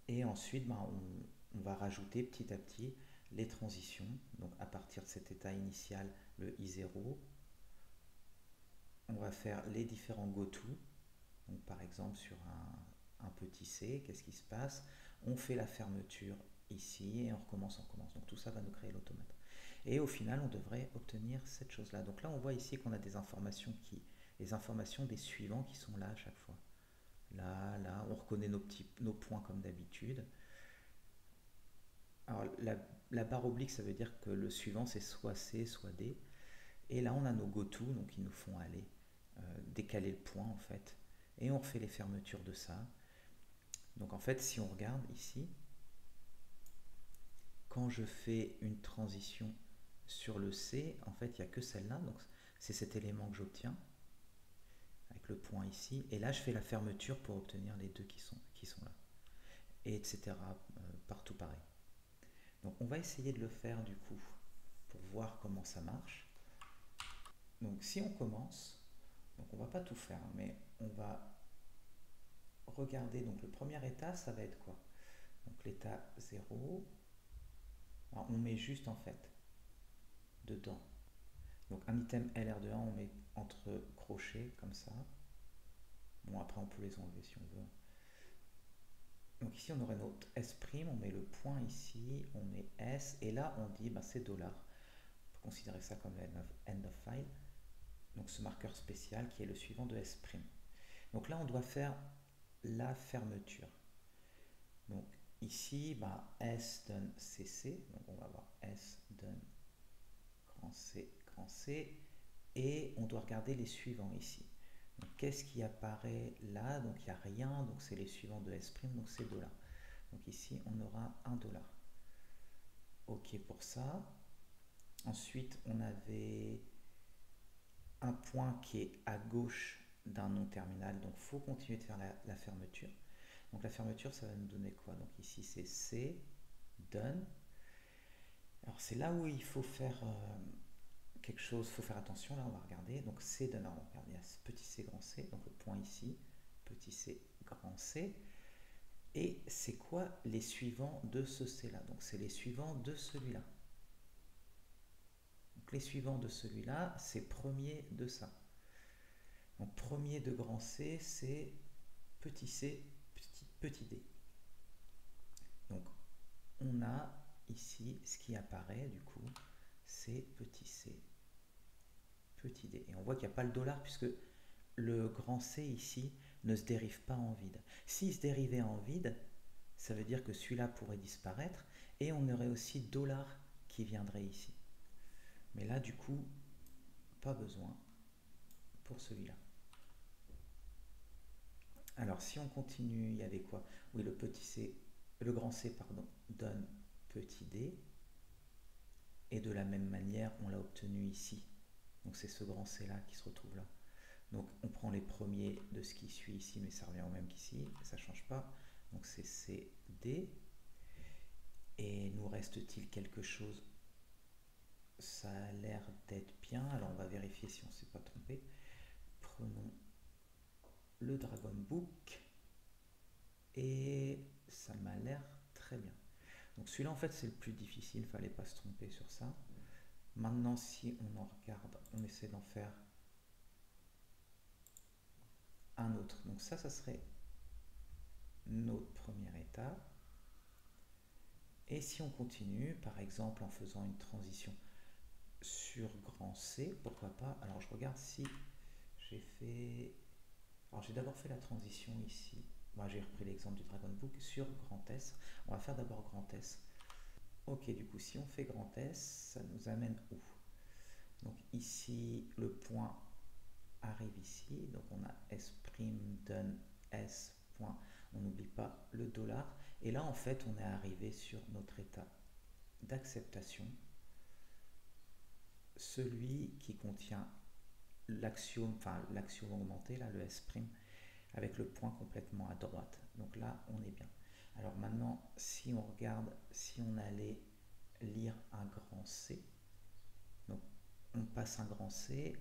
Et ensuite on va rajouter petit à petit les transitions, donc à partir de cet état initial, le I0, on va faire les différents go-to. Donc par exemple sur un petit C, qu'est-ce qui se passe? on fait la fermeture ici et on recommence, on recommence. Donc tout ça va nous créer l'automate. Et au final, on devrait obtenir cette chose-là. Donc là, on voit ici qu'on a des informations les informations des suivants qui sont là à chaque fois. Là, là, on reconnaît nos points comme d'habitude. Alors la barre oblique, ça veut dire que le suivant, c'est soit C, soit D. Et là, on a nos goto, donc ils nous font aller décaler le point en fait. Et on refait les fermetures de ça. Donc en fait, si on regarde ici, quand je fais une transition sur le C, en fait, il n'y a que celle-là. Donc c'est cet élément que j'obtiens avec le point ici. Et là, je fais la fermeture pour obtenir les deux qui sont là. Et etc. Partout pareil. Donc on va essayer de le faire du coup pour voir comment ça marche. Donc si on commence, donc on va pas tout faire, mais on va regarder. Donc le premier état, ça va être quoi? Donc l'état 0, alors, on met juste en fait dedans. Donc un item LR de 1, on met entre crochets comme ça. Bon, après on peut les enlever si on veut. Donc ici on aurait notre S', on met le point ici, on met S, et là on dit bah, c'est $. On peut considérer ça comme end of file. Donc ce marqueur spécial qui est le suivant de S'. Donc là on doit faire la fermeture. Donc ici, bah, S donne CC, donc on va avoir S donne grand C, et on doit regarder les suivants ici. Donc qu'est-ce qui apparaît là? Donc il n'y a rien, donc c'est les suivants de S', donc c'est $. Donc ici on aura $. Ok pour ça. Ensuite on avait un point qui est à gauche d'un non terminal, donc il faut continuer de faire la fermeture. Donc la fermeture, ça va nous donner quoi? Donc ici c'est C, done. Alors c'est là où il faut faire quelque chose, il faut faire attention, là on va regarder. Donc C done, alors on regarde, il y a petit c grand C, donc le point ici, petit c grand C. Et c'est quoi les suivants de ce C là? Donc c'est les suivants de celui-là. Donc les suivants de celui-là, c'est premier de ça. Donc premier de grand C, c'est petit c, petit d. Donc on a ici ce qui apparaît du coup, c'est petit c, petit d. Et on voit qu'il n'y a pas le $, puisque le grand C ici ne se dérive pas en vide. S'il se dérivait en vide, ça veut dire que celui-là pourrait disparaître et on aurait aussi $ qui viendrait ici. Mais là, du coup, pas besoin pour celui-là. Alors, si on continue, il y avait quoi? Oui, le grand C, pardon, donne petit d. Et de la même manière, on l'a obtenu ici. Donc c'est ce grand C là qui se retrouve là. Donc on prend les premiers de ce qui suit ici, mais ça revient au même qu'ici, ça ne change pas. Donc c'est C, D. Et nous reste-t-il quelque chose? Ça a l'air d'être bien. Alors on va vérifier si on ne s'est pas trompé. Prenons le Dragon Book. Et ça m'a l'air très bien. Donc celui-là en fait c'est le plus difficile, il ne fallait pas se tromper sur ça. Maintenant si on en regarde, on essaie d'en faire un autre. Donc ça serait notre premier état. Et si on continue, par exemple en faisant une transition sur grand C, pourquoi pas? Alors je regarde si j'ai fait... Alors j'ai d'abord fait la transition ici. Moi j'ai repris l'exemple du Dragon Book sur grand S. On va faire d'abord grand S. Ok, du coup si on fait grand S, ça nous amène où? Donc ici le point arrive ici. Donc on a S' done S point. On n'oublie pas le $. Et là en fait on est arrivé sur notre état d'acceptation, celui qui contient l'axiome augmenté, là, le S', avec le point complètement à droite. Donc là, on est bien. Alors maintenant, si on regarde, si on allait lire un grand C, donc on passe un grand C,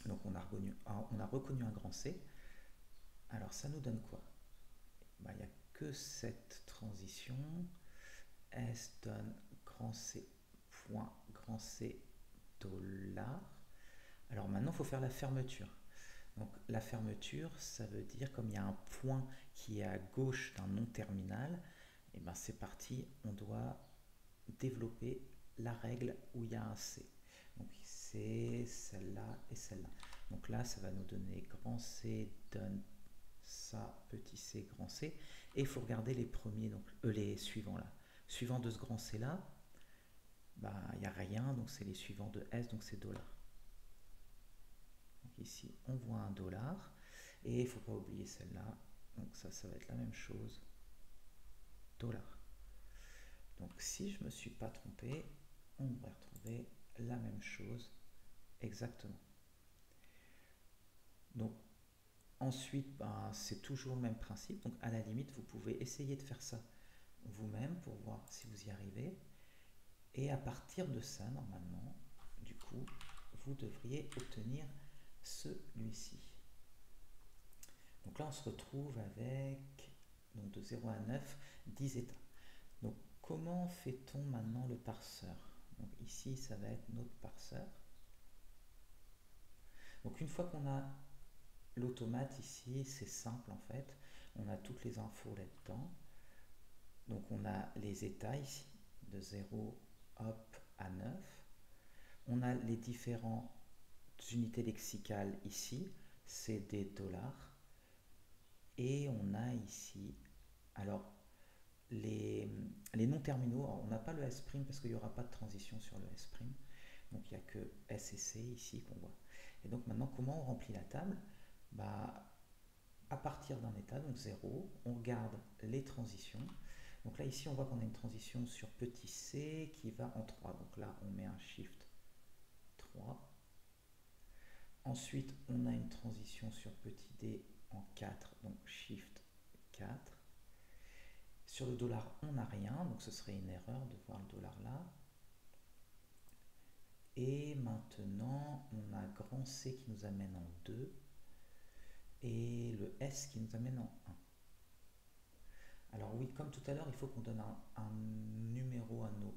donc on a reconnu un grand C, alors ça nous donne quoi? Ben, il n'y a que cette transition, S donne grand C, point grand C, $. Alors maintenant, il faut faire la fermeture. Donc la fermeture, ça veut dire comme il y a un point qui est à gauche d'un non terminal, et ben c'est parti, on doit développer la règle où il y a un C. Donc c'est celle-là et celle-là. Donc là, ça va nous donner grand C donne ça, petit c, grand C. Et il faut regarder les premiers, donc les suivants là. Suivant de ce grand C là, bah, il n'y a rien, donc c'est les suivants de S, donc c'est $. Donc ici, on voit un $. Et il ne faut pas oublier celle-là. Donc ça va être la même chose. $. Donc si je ne me suis pas trompé, on devrait retrouver la même chose exactement. Donc ensuite, ben, c'est toujours le même principe. Donc à la limite, vous pouvez essayer de faire ça vous-même pour voir si vous y arrivez. Et à partir de ça, normalement, du coup, vous devriez obtenir celui-ci. Donc là, on se retrouve avec, donc de 0 à 9, 10 états. Donc comment fait-on maintenant le parseur? Donc ici, ça va être notre parseur. Donc une fois qu'on a l'automate ici, c'est simple en fait. On a toutes les infos là-dedans. Donc on a les états ici, de 0 hop, à 9. On a les différentes unités lexicales ici, c'est des dollars. Et on a ici, alors les non-terminaux, on n'a pas le S' parce qu'il n'y aura pas de transition sur le S'. Donc il n'y a que S et C ici qu'on voit. Et donc maintenant, comment on remplit la table? Bah, à partir d'un état, donc 0, on regarde les transitions. Donc là, ici, on voit qu'on a une transition sur petit c qui va en 3. Donc là, on met un shift 3. Ensuite, on a une transition sur petit d en 4, donc shift 4. Sur le dollar, on n'a rien, donc ce serait une erreur de voir le dollar là. Et maintenant, on a grand C qui nous amène en 2 et le S qui nous amène en 1. Alors oui, comme tout à l'heure, il faut qu'on donne un numéro à nos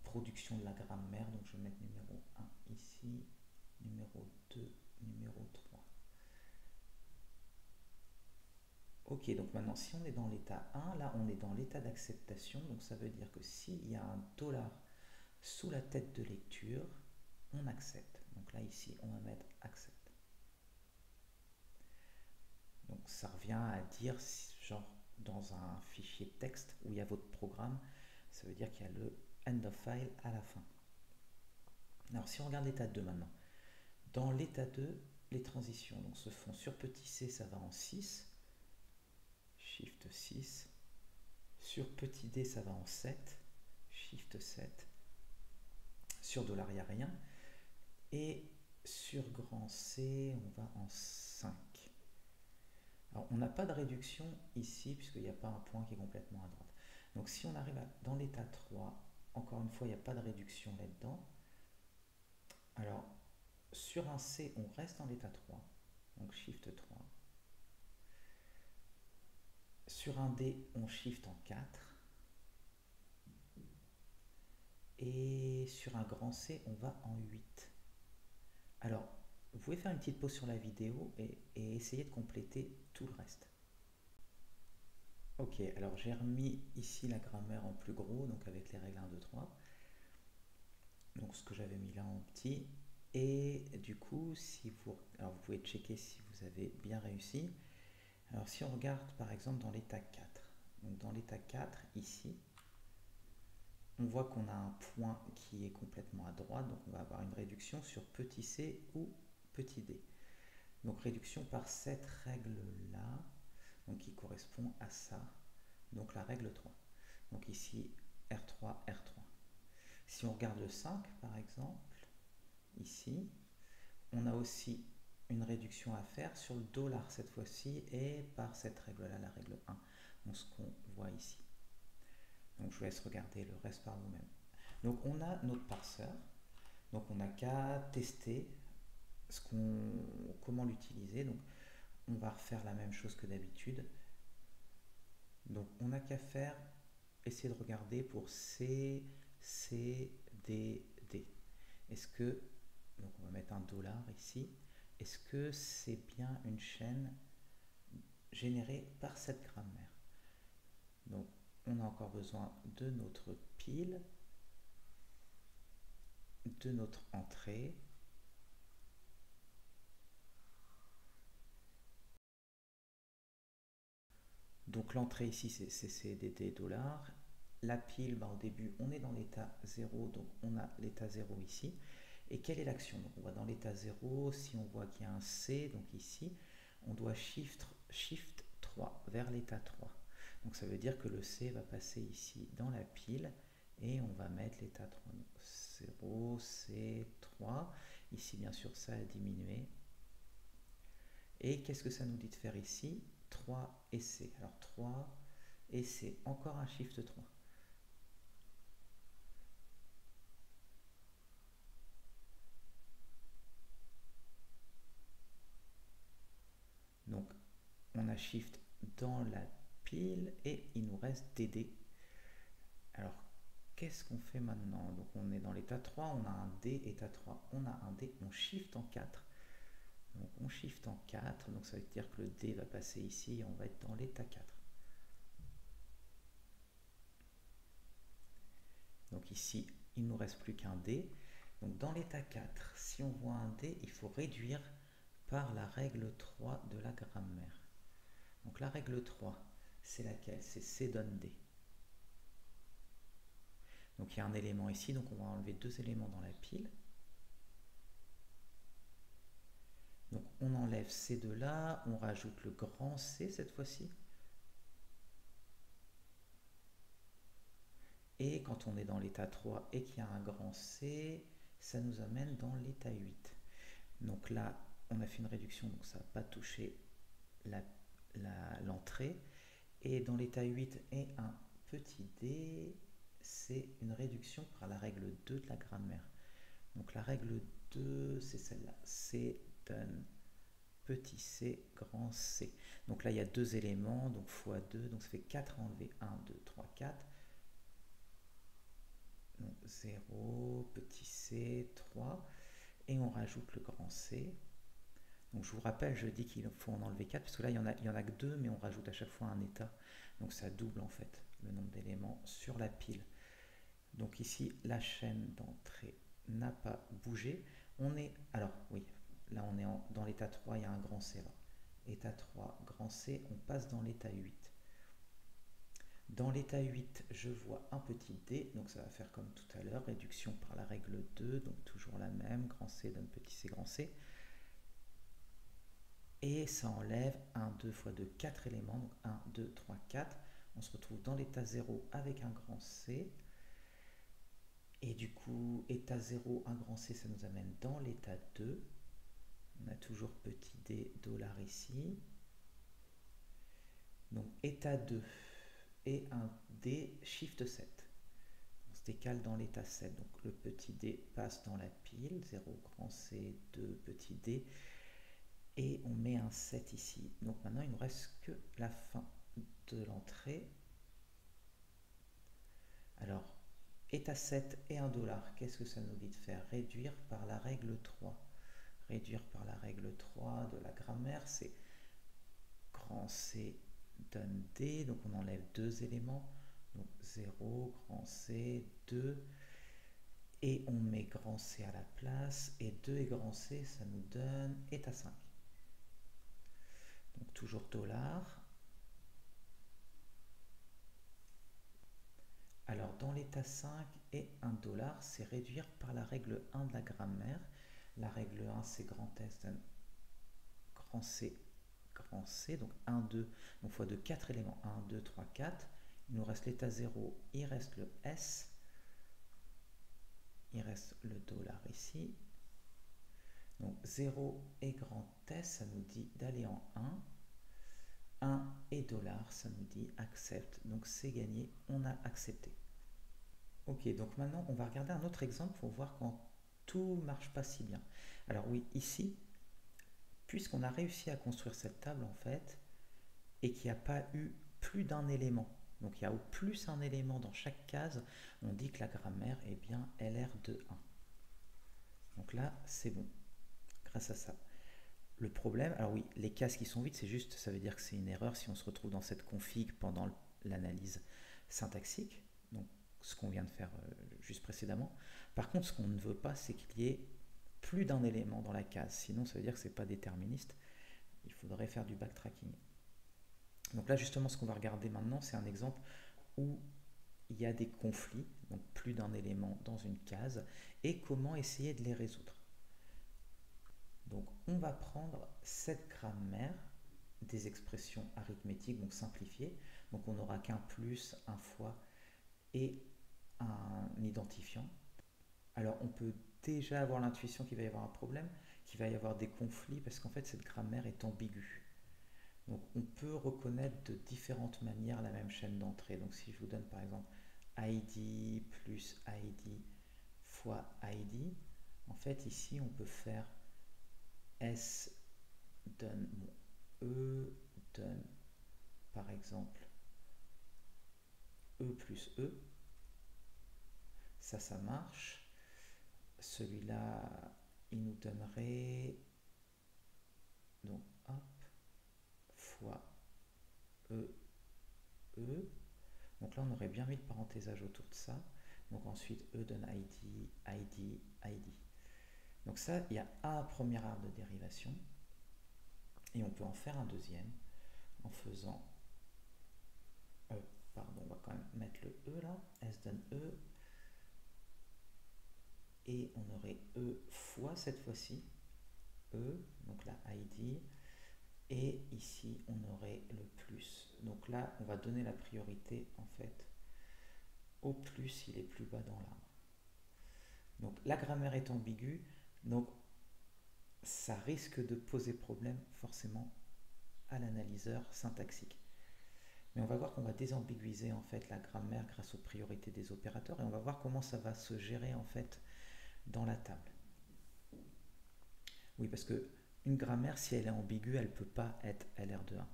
productions de la grammaire. Donc je vais mettre numéro 1 ici, numéro 2, numéro 3. Ok, donc maintenant si on est dans l'état 1, là on est dans l'état d'acceptation. Donc ça veut dire que s'il y a un dollar sous la tête de lecture, on accepte. Donc là ici on va mettre accept. Donc ça revient à dire genre dans un fichier texte où il y a votre programme, ça veut dire qu'il y a le end of file à la fin. Alors si on regarde l'état 2 maintenant, dans l'état 2, les transitions donc, se font sur petit c, ça va en 6, shift 6, sur petit d, ça va en 7, shift 7, sur $, il n'y a rien, et sur grand C, on va en 5. Alors, on n'a pas de réduction ici, puisqu'il n'y a pas un point qui est complètement à droite. Donc, si on arrive dans l'état 3, encore une fois, il n'y a pas de réduction là-dedans. Alors, sur un C, on reste dans l'état 3, donc Shift 3. Sur un D, on Shift en 4. Et sur un grand C, on va en 8. Alors, vous pouvez faire une petite pause sur la vidéo et essayer de compléter tout le reste. Ok, alors j'ai remis ici la grammaire en plus gros, donc avec les règles 1, 2, 3. Donc ce que j'avais mis là en petit. Et du coup, alors vous pouvez checker si vous avez bien réussi. Alors si on regarde par exemple dans l'état 4, donc dans l'état 4 ici, on voit qu'on a un point qui est complètement à droite, donc on va avoir une réduction sur petit c ou petit d. Donc réduction par cette règle-là, donc qui correspond à ça, donc la règle 3. Donc ici R3, R3. Si on regarde le 5 par exemple, ici, on a aussi une réduction à faire sur le dollar cette fois-ci et par cette règle-là, la règle 1, donc ce qu'on voit ici. Donc je vous laisse regarder le reste par vous-même. Donc on a notre parseur, donc on n'a qu'à tester comment l'utiliser. Donc on va refaire la même chose que d'habitude. Donc on n'a qu'à faire, essayer de regarder pour C, C, D, D. Est-ce que, donc on va mettre un dollar ici, est-ce que c'est bien une chaîne générée par cette grammaire? Donc on a encore besoin de notre pile, de notre entrée, donc l'entrée ici c'est CDD $. La pile, au début on est dans l'état 0, donc on a l'état 0 ici. Et quelle est l'action? Donc on va dans l'état 0, si on voit qu'il y a un C, donc ici, on doit shift 3 vers l'état 3. Donc ça veut dire que le C va passer ici dans la pile et on va mettre l'état 3. Donc 0, C, 3. Ici bien sûr ça a diminué. Et qu'est-ce que ça nous dit de faire ici? 3 et C. Alors 3 et C, encore un shift 3. Donc on a shift dans la pile et il nous reste DD. Alors qu'est-ce qu'on fait maintenant? Donc on est dans l'état 3, on a un D, état 3, on a un D, on shift en 4. Donc on shift en 4, donc ça veut dire que le D va passer ici et on va être dans l'état 4. Donc ici, il ne nous reste plus qu'un D. Donc dans l'état 4, si on voit un D, il faut réduire par la règle 3 de la grammaire. Donc la règle 3, c'est laquelle? C'est C donne D. Donc il y a un élément ici, donc on va enlever 2 éléments dans la pile. Donc on enlève ces deux-là, on rajoute le grand C cette fois-ci. Et quand on est dans l'état 3 et qu'il y a un grand C, ça nous amène dans l'état 8. Donc là, on a fait une réduction, donc ça n'a pas touché l'entrée. Et dans l'état 8 et un petit d, c'est une réduction par la règle 2 de la grammaire. Donc la règle 2, c'est celle-là. C donne petit c, grand C. Donc là, il y a deux éléments, donc x 2, donc ça fait 4 enlever 1, 2, 3, 4. Donc 0, petit c, 3. Et on rajoute le grand C. Donc je vous rappelle, je dis qu'il faut en enlever 4, parce que là, il y en a que 2, mais on rajoute à chaque fois un état. Donc ça double en fait le nombre d'éléments sur la pile. Donc ici, la chaîne d'entrée n'a pas bougé. On est, alors oui, là on est dans l'état 3, il y a un grand C là. État 3, grand C, on passe dans l'état 8. Dans l'état 8, je vois un petit d, donc ça va faire comme tout à l'heure, réduction par la règle 2, donc toujours la même, grand C donne petit c, grand C. Et ça enlève 1, 2 fois 2, 4 éléments, donc 1, 2, 3, 4. On se retrouve dans l'état 0 avec un grand C. Et du coup, état 0, un grand C, ça nous amène dans l'état 2. On a toujours petit d dollar ici. Donc état 2 et un d shift 7. On se décale dans l'état 7. Donc le petit d passe dans la pile. 0, grand C, 2, petit d. Et on met un 7 ici. Donc maintenant, il ne nous reste que la fin de l'entrée. Alors, état 7 et 1 dollar, qu'est-ce que ça nous dit de faire? Réduire par la règle 3. Réduire par la règle 3 de la grammaire, c'est grand C donne D, donc on enlève deux éléments, donc 0, grand C, 2, et on met grand C à la place, et 2 et grand C, ça nous donne état 5. Donc toujours dollar. Alors dans l'état 5 et 1 dollar, c'est réduire par la règle 1 de la grammaire. La règle 1, c'est grand S donne grand C, donc 1, 2, donc fois 2, 4 éléments, 1, 2, 3, 4. Il nous reste l'état 0, il reste le S, il reste le dollar ici. Donc 0 et grand S, ça nous dit d'aller en 1. 1 et dollar, ça nous dit accepte. Donc c'est gagné, on a accepté. Ok, donc maintenant on va regarder un autre exemple pour voir quand tout ne marche pas si bien. Alors oui, ici, puisqu'on a réussi à construire cette table en fait, et qu'il n'y a pas eu plus d'un élément, donc il y a au plus un élément dans chaque case, on dit que la grammaire est bien LR de 1. Donc là, c'est bon, grâce à ça. le problème, alors oui, les cases qui sont vides, c'est juste, ça veut dire que c'est une erreur si on se retrouve dans cette config pendant l'analyse syntaxique, donc ce qu'on vient de faire juste précédemment. Par contre, ce qu'on ne veut pas, c'est qu'il y ait plus d'un élément dans la case, sinon ça veut dire que ce n'est pas déterministe, il faudrait faire du backtracking. Donc là, justement, ce qu'on va regarder maintenant, c'est un exemple où il y a des conflits, donc plus d'un élément dans une case, et comment essayer de les résoudre. Donc on va prendre cette grammaire des expressions arithmétiques, donc simplifiées. Donc on n'aura qu'un plus, un fois et un identifiant. Alors on peut déjà avoir l'intuition qu'il va y avoir un problème, qu'il va y avoir des conflits, parce qu'en fait cette grammaire est ambiguë. Donc on peut reconnaître de différentes manières la même chaîne d'entrée. Donc si je vous donne par exemple ID plus ID fois ID, en fait ici on peut faire S donne E donne par exemple E plus E, ça marche. Celui-là il nous donnerait donc hop fois E E. Donc là on aurait bien mis le parenthésage autour de ça. Donc ensuite E donne ID, ID, ID. Donc ça, il y a un premier arbre de dérivation. Et on peut en faire un deuxième en faisant pardon, on va quand même mettre le E là, S donne E, et on aurait E fois cette fois-ci, E, donc là ID, et ici on aurait le plus. Donc là, on va donner la priorité en fait au plus, il est plus bas dans l'arbre. Donc la grammaire est ambiguë, donc ça risque de poser problème forcément à l'analyseur syntaxique. Mais on va voir qu'on va désambiguiser en fait la grammaire grâce aux priorités des opérateurs et on va voir comment ça va se gérer en fait dans la table. Oui, parce que une grammaire, si elle est ambiguë, elle ne peut pas être LR de 1.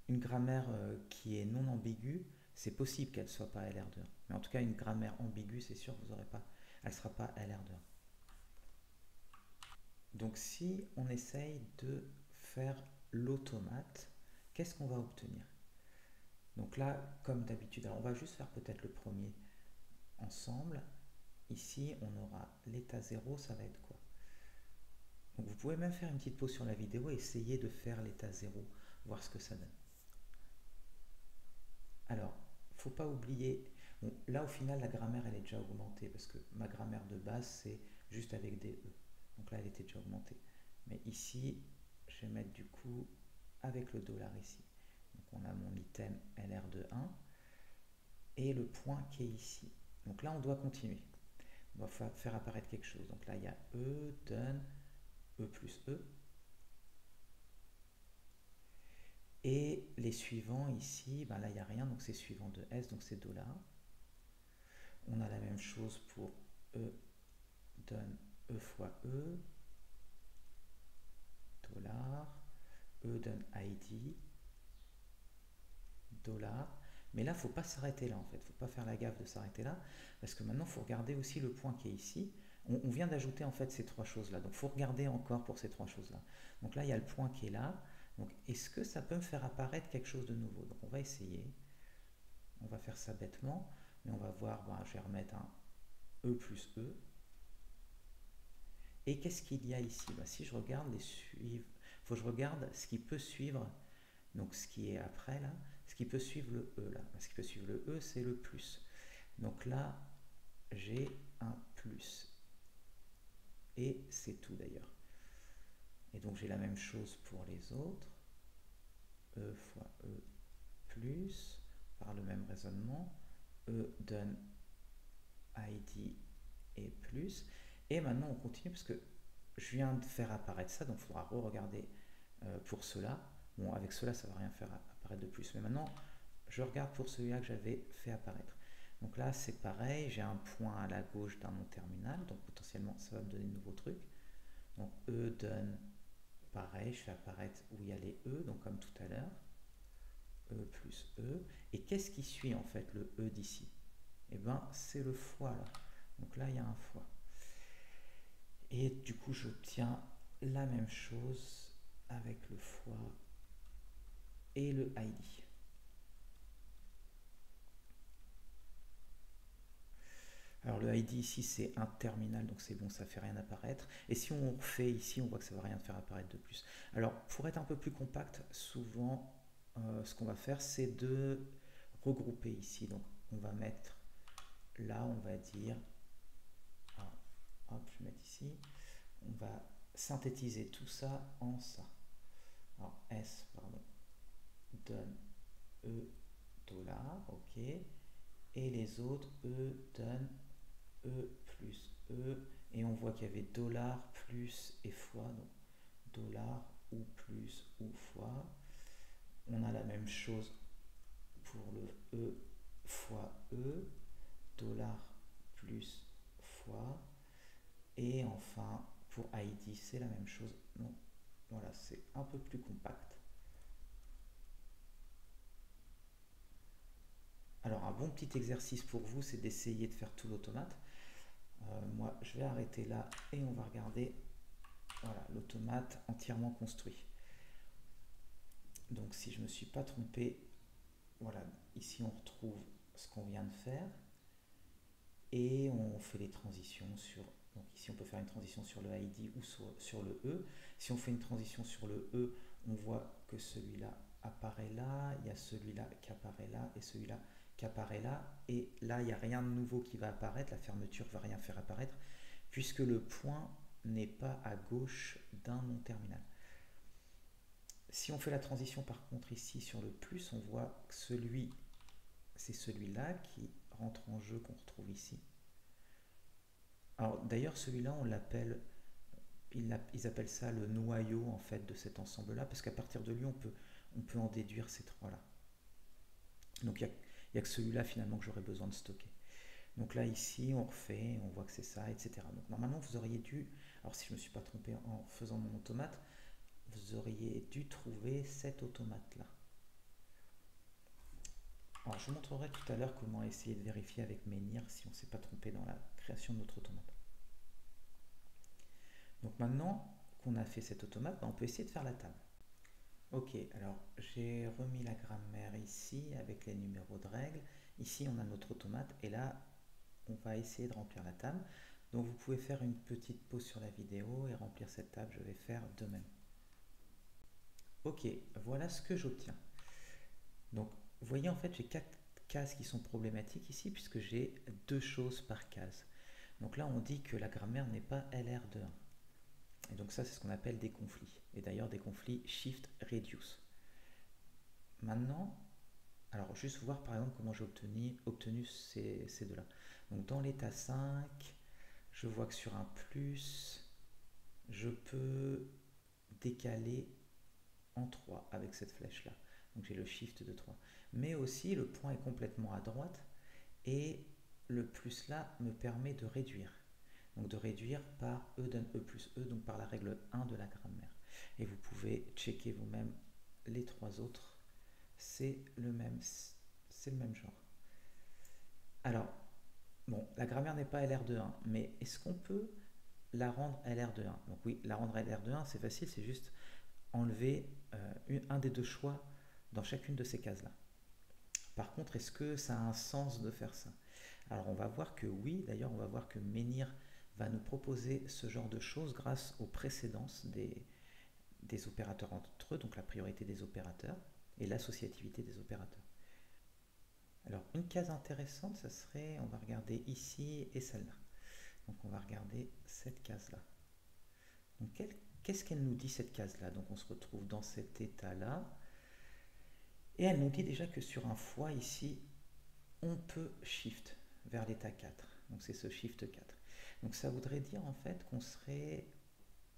Une grammaire qui est non ambiguë, c'est possible qu'elle ne soit pas LR de 1. Mais en tout cas, une grammaire ambiguë, c'est sûr, vous aurez pas, elle ne sera pas LR de 1. Donc si on essaye de faire l'automate, qu'est-ce qu'on va obtenir? Donc là, comme d'habitude, alors on va juste faire peut-être le premier ensemble. Ici, on aura l'état 0, ça va être quoi? Donc vous pouvez même faire une petite pause sur la vidéo et essayer de faire l'état 0, voir ce que ça donne. Alors, il ne faut pas oublier, bon, là au final la grammaire elle est déjà augmentée parce que ma grammaire de base c'est juste avec des E. Donc là elle était déjà augmentée. Mais ici, je vais mettre du coup avec le dollar ici. Donc on a mon item LR de 1 et le point qui est ici. Donc là on doit continuer. On va faire apparaître quelque chose. Donc là il y a E donne E plus E. Et les suivants ici, ben là il n'y a rien, donc c'est suivant de S, donc c'est dollar. On a la même chose pour E donne E fois E, dollar, E donne ID, dollar. Mais là, il ne faut pas s'arrêter là en fait, il ne faut pas faire la gaffe de s'arrêter là, parce que maintenant il faut regarder aussi le point qui est ici. On vient d'ajouter en fait ces trois choses-là, donc il faut regarder encore pour ces trois choses-là. Donc là, il y a le point qui est là, donc est-ce que ça peut me faire apparaître quelque chose de nouveau? Donc on va essayer, on va faire ça bêtement, mais on va voir, ben, je vais remettre un E plus E. Et qu'est-ce qu'il y a ici? Ben, si je regarde les suivre, il faut que je regarde ce qui peut suivre, donc ce qui est après là, ce qui peut suivre le E là. Ce qui peut suivre le E, c'est le plus. Donc là, j'ai un plus. Et c'est tout d'ailleurs. Et donc j'ai la même chose pour les autres. E fois E plus, par le même raisonnement. E donne ID et plus. Et maintenant on continue parce que je viens de faire apparaître ça, donc il faudra re-regarder pour cela. Bon, avec cela, ça ne va rien faire apparaître de plus. Mais maintenant, je regarde pour celui-là que j'avais fait apparaître. Donc là, c'est pareil, j'ai un point à la gauche dans mon terminal, donc potentiellement, ça va me donner de nouveaux trucs. Donc E donne, pareil, je fais apparaître où il y a les E, donc comme tout à l'heure. E plus E. Et qu'est-ce qui suit en fait le E d'ici? Eh bien, c'est le fois là. Donc là, il y a un fois. Et du coup, j'obtiens la même chose avec le fois et le ID. Alors le ID ici c'est un terminal, donc c'est bon, ça ne fait rien apparaître. Et si on refait ici, on voit que ça ne va rien faire apparaître de plus. Alors pour être un peu plus compact, souvent ce qu'on va faire c'est de regrouper ici. Donc on va mettre là, on va dire, hop, je vais mettre ici, on va synthétiser tout ça en ça. Alors S, pardon, donne E dollar, ok, et les autres E donne E plus E, et on voit qu'il y avait dollar plus et fois, donc dollar ou plus ou fois. On a la même chose pour le E fois E, dollar plus fois, et enfin pour ID c'est la même chose. Donc voilà, c'est un peu plus compact. Alors un bon petit exercice pour vous, c'est d'essayer de faire tout l'automate. Moi je vais arrêter là et on va regarder, voilà, l'automate entièrement construit. Donc si je ne me suis pas trompé, voilà, ici on retrouve ce qu'on vient de faire et on fait les transitions sur, donc ici on peut faire une transition sur le ID ou sur le E. Si on fait une transition sur le E, on voit que celui-là apparaît là, il y a celui-là qui apparaît là et celui-là qui apparaît là, et là il n'y a rien de nouveau qui va apparaître, la fermeture ne va rien faire apparaître puisque le point n'est pas à gauche d'un non terminal. Si on fait la transition par contre ici sur le plus, on voit que c'est celui-là qui rentre en jeu, qu'on retrouve ici. Alors d'ailleurs celui-là on l'appelle, ils appellent ça le noyau en fait de cet ensemble-là, parce qu'à partir de lui on peut en déduire ces trois-là. Donc il n'y a que celui-là finalement que j'aurais besoin de stocker. Donc là ici on refait, on voit que c'est ça, etc. Donc normalement vous auriez dû, alors si je ne me suis pas trompé en faisant mon automate, vous auriez dû trouver cet automate-là. Alors je vous montrerai tout à l'heure comment essayer de vérifier avec Menhir si on ne s'est pas trompé dans la création de notre automate. Donc maintenant qu'on a fait cet automate, on peut essayer de faire la table. Ok, alors j'ai remis la grammaire ici avec les numéros de règles. Ici on a notre automate et là on va essayer de remplir la table. Donc vous pouvez faire une petite pause sur la vidéo et remplir cette table, je vais faire de même. Ok, voilà ce que j'obtiens. Donc vous voyez en fait j'ai 4 cases qui sont problématiques ici puisque j'ai 2 choses par case. Donc là on dit que la grammaire n'est pas LR de 1. Et donc ça c'est ce qu'on appelle des conflits. Et d'ailleurs des conflits shift reduce. Maintenant, alors juste voir par exemple comment j'ai obtenu ces deux-là. Donc dans l'état 5, je vois que sur un plus, je peux décaler en 3 avec cette flèche-là. Donc j'ai le shift de 3. Mais aussi le point est complètement à droite et le plus là me permet de réduire. Donc de réduire par E donne E plus E, donc par la règle 1 de la grammaire. Et vous pouvez checker vous-même les trois autres. C'est le même genre. Alors, bon, la grammaire n'est pas LR de 1, mais est-ce qu'on peut la rendre LR de 1? Donc oui, la rendre LR de 1, c'est facile, c'est juste enlever un des deux choix dans chacune de ces cases-là. Par contre, est-ce que ça a un sens de faire ça? Alors on va voir que oui, d'ailleurs on va voir que Menhir va nous proposer ce genre de choses grâce aux précédences des opérateurs entre eux, donc la priorité des opérateurs et l'associativité des opérateurs. Alors une case intéressante, ça serait, on va regarder ici et celle-là. Donc on va regarder cette case-là. Donc qu'est-ce qu'elle nous dit cette case-là? Donc on se retrouve dans cet état-là. Et elle nous dit déjà que sur un fois ici, on peut shift vers l'état 4. Donc c'est ce shift 4. Donc ça voudrait dire en fait qu'on serait...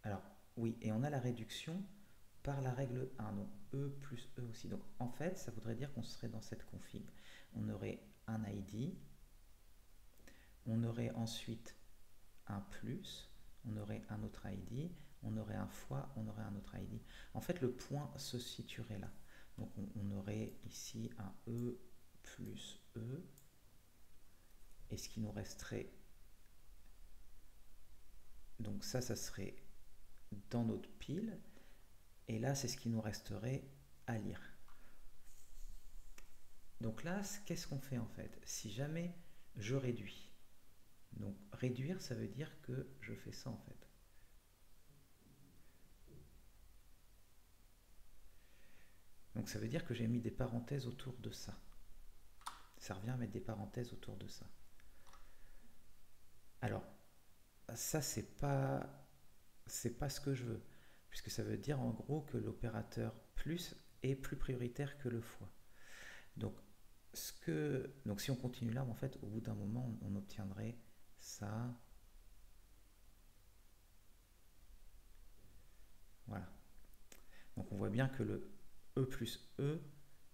Alors oui, et on a la réduction par la règle 1, donc E plus E aussi. Donc en fait, ça voudrait dire qu'on serait dans cette config. On aurait un ID, on aurait ensuite un plus, on aurait un autre ID, on aurait un fois, on aurait un autre ID. En fait, le point se situerait là. Donc on aurait ici un E plus E, et ce qui nous resterait, donc ça serait dans notre pile. Et là, c'est ce qui nous resterait à lire. Donc là, qu'est-ce qu'on fait en fait? Si jamais je réduis, donc réduire, ça veut dire que je fais ça en fait. Donc ça veut dire que j'ai mis des parenthèses autour de ça. Ça revient à mettre des parenthèses autour de ça. Alors, ça, c'est pas ce que je veux, puisque ça veut dire en gros que l'opérateur plus est plus prioritaire que le fois. Donc, donc si on continue là, en fait, au bout d'un moment, on obtiendrait ça. Voilà. Donc on voit bien que le E plus E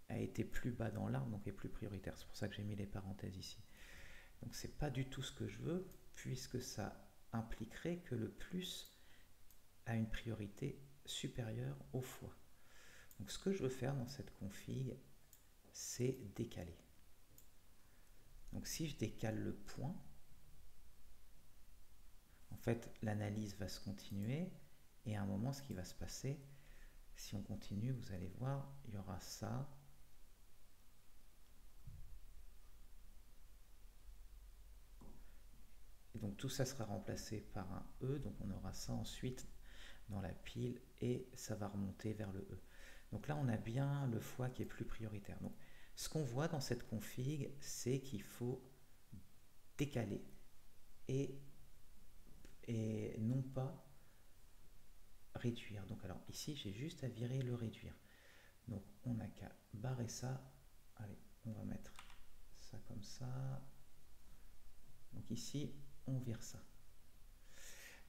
a été plus bas dans l'arbre, donc est plus prioritaire. C'est pour ça que j'ai mis les parenthèses ici. Donc c'est pas du tout ce que je veux, puisque ça impliquerait que le plus a une priorité supérieure au fois. Donc ce que je veux faire dans cette config, c'est décaler. Donc si je décale le point, en fait l'analyse va se continuer et à un moment ce qui va se passer, si on continue, vous allez voir, il y aura ça. Et donc tout ça sera remplacé par un E, donc on aura ça ensuite dans la pile et ça va remonter vers le E. Donc là on a bien le fois qui est plus prioritaire. Donc ce qu'on voit dans cette config, c'est qu'il faut décaler et non pas réduire. Donc alors ici j'ai juste à virer le réduire. Donc on n'a qu'à barrer ça. Allez, on va mettre ça comme ça. Donc ici on vire ça.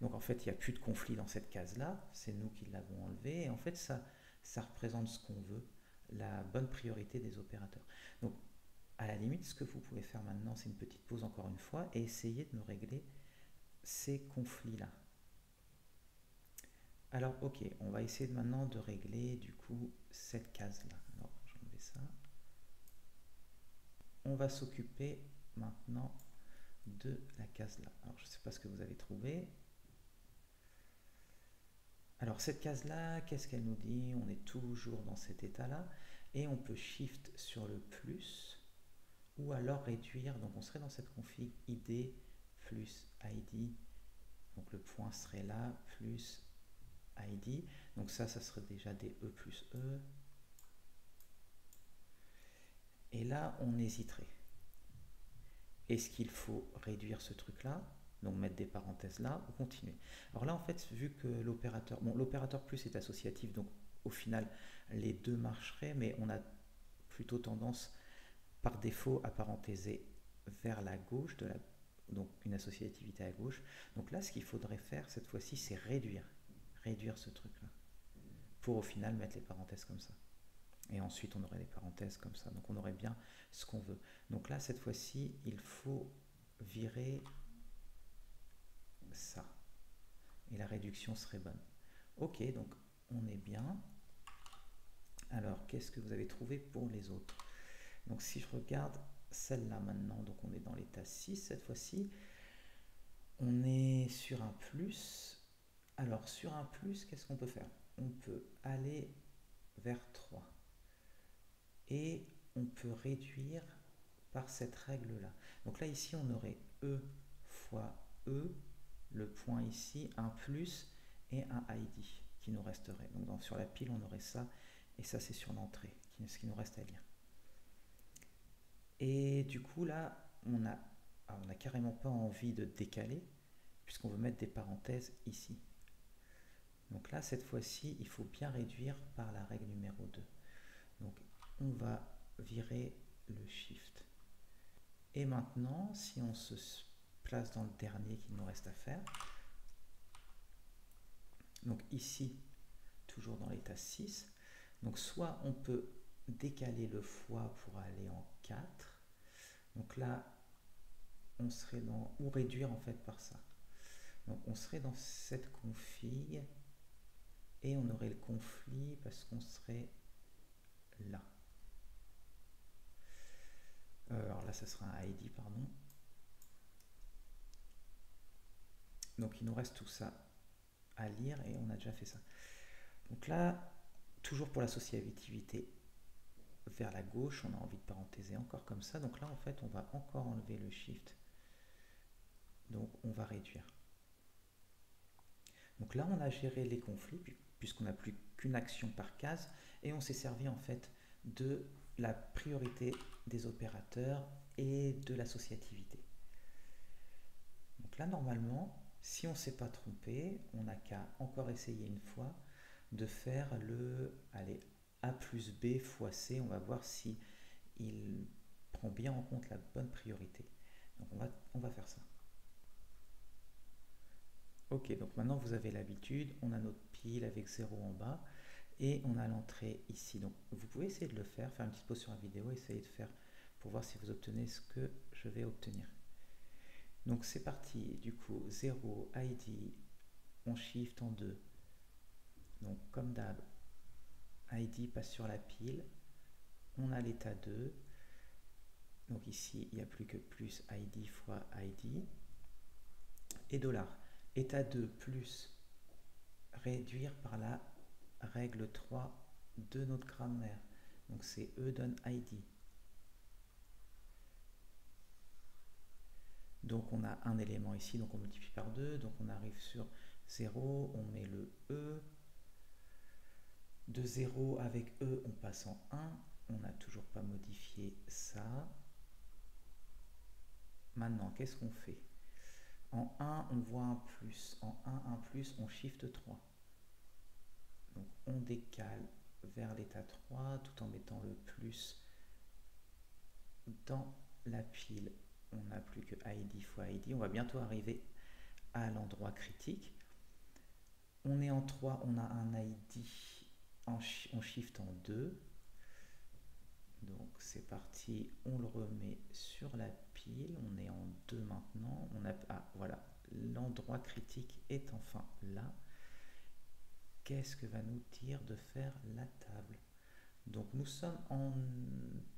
Donc en fait il n'y a plus de conflit dans cette case là, c'est nous qui l'avons enlevé et en fait ça représente ce qu'on veut, la bonne priorité des opérateurs. Donc à la limite ce que vous pouvez faire maintenant c'est une petite pause encore une fois et essayer de me régler ces conflits là. Alors ok, on va essayer maintenant de régler du coup cette case là. Alors je vais enlever ça. On va s'occuper maintenant de la case là. Alors je ne sais pas ce que vous avez trouvé. Alors cette case là, qu'est-ce qu'elle nous dit? On est toujours dans cet état là et on peut shift sur le plus ou alors réduire. Donc on serait dans cette config id plus id, donc le point serait là plus id, donc ça serait déjà des e plus e et là on hésiterait. Est-ce qu'il faut réduire ce truc là, donc mettre des parenthèses là, ou continuer? Alors là en fait vu que l'opérateur, bon l'opérateur plus est associatif, donc au final les deux marcheraient, mais on a plutôt tendance par défaut à parenthéser vers la gauche, donc une associativité à gauche. Donc là ce qu'il faudrait faire cette fois-ci c'est réduire ce truc là, pour au final mettre les parenthèses comme ça. Et ensuite on aurait les parenthèses comme ça, donc on aurait bien ce qu'on veut. Donc là cette fois-ci il faut virer ça et la réduction serait bonne. Ok, donc on est bien. Alors qu'est-ce que vous avez trouvé pour les autres? Donc si je regarde celle-là maintenant, donc on est dans l'état 6 cette fois-ci, on est sur un plus. Alors sur un plus, qu'est-ce qu'on peut faire? On peut aller vers 3 et on peut réduire par cette règle là. Donc là ici on aurait E fois E, le point ici, un plus et un ID qui nous resterait. Donc sur la pile on aurait ça et ça c'est sur l'entrée, ce qui nous reste à lire. Et du coup là on n'a carrément pas envie de décaler puisqu'on veut mettre des parenthèses ici. Donc là cette fois-ci il faut bien réduire par la règle numéro 2. Donc on va virer le shift. Et maintenant si on se place dans le dernier qu'il nous reste à faire, donc ici toujours dans l'état 6, donc soit on peut décaler le fois pour aller en 4, donc là on serait dans, ou réduire en fait par ça, donc on serait dans cette config et on aurait le conflit parce qu'on serait là. Alors là ça sera un ID, pardon. Donc il nous reste tout ça à lire et on a déjà fait ça. Donc là, toujours pour l'associativité vers la gauche, on a envie de parenthèser encore comme ça. Donc là, en fait, on va encore enlever le shift. Donc on va réduire. Donc là, on a géré les conflits puisqu'on n'a plus qu'une action par case et on s'est servi en fait de la priorité des opérateurs et de l'associativité. Donc là, normalement, si on ne s'est pas trompé, on n'a qu'à encore essayer une fois de faire le allez, A plus B fois C. On va voir si il prend bien en compte la bonne priorité. Donc on va faire ça. Ok, donc maintenant vous avez l'habitude, on a notre pile avec 0 en bas et on a l'entrée ici. Donc vous pouvez essayer de le faire une petite pause sur la vidéo, essayez de faire pour voir si vous obtenez ce que je vais obtenir. Donc c'est parti, du coup 0, ID, on shift en 2. Donc comme d'hab, ID passe sur la pile, on a l'état 2. Donc ici il n'y a plus que plus ID fois ID et $. État 2 plus réduire par la règle 3 de notre grammaire. Donc c'est E donne ID. Donc on a un élément ici, donc on multiplie par 2, donc on arrive sur 0, on met le E. De 0 avec E, on passe en 1. On n'a toujours pas modifié ça. Maintenant, qu'est-ce qu'on fait? En 1, on voit un plus. En 1, un plus, on shift 3. Donc on décale vers l'état 3 tout en mettant le plus dans la pile. On n'a plus que ID fois ID. On va bientôt arriver à l'endroit critique. On est en 3, on a un ID en shift en 2. Donc c'est parti, on le remet sur la pile, on est en 2 maintenant. Voilà, l'endroit critique est enfin là. Qu'est-ce que va nous dire de faire la table? Donc nous sommes en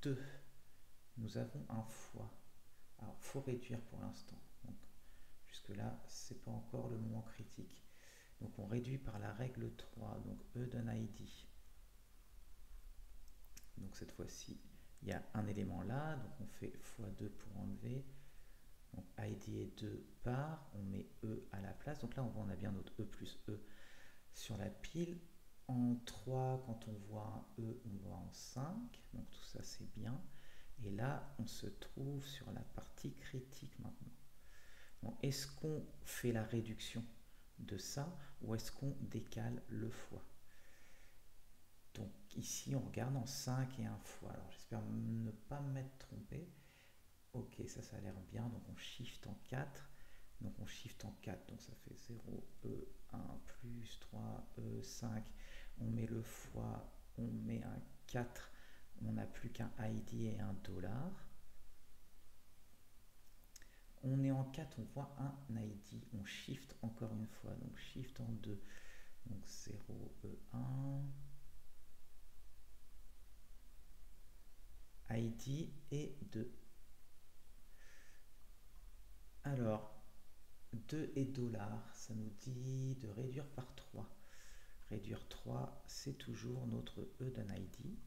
2. Nous avons un fois. Alors il faut réduire pour l'instant. Donc jusque là, c'est pas encore le moment critique. Donc on réduit par la règle 3. Donc E donne ID. Donc cette fois-ci, il y a un élément là. Donc on fait x2 pour enlever. Donc ID est 2 par. On met E à la place. Donc là, on a bien notre E plus E sur la pile. En 3, quand on voit un E, on voit en 5. Donc tout ça, c'est bien. Et là, on se trouve sur la partie critique maintenant. Est-ce qu'on fait la réduction de ça ou est-ce qu'on décale le fois? Donc ici, on regarde en 5 et 1 fois. Alors j'espère ne pas m'être trompé. Ok, ça a l'air bien. Donc on shift en 4. Donc on shift en 4. Donc ça fait 0, E, 1, plus 3, E, 5. On met le fois, on met un 4. On n'a plus qu'un ID et un $. On est en 4, on voit un ID. On shift encore une fois. Donc shift en 2. Donc 0, E, 1. ID et 2. Alors, 2 et $, ça nous dit de réduire par 3. Réduire 3, c'est toujours notre E d'un ID.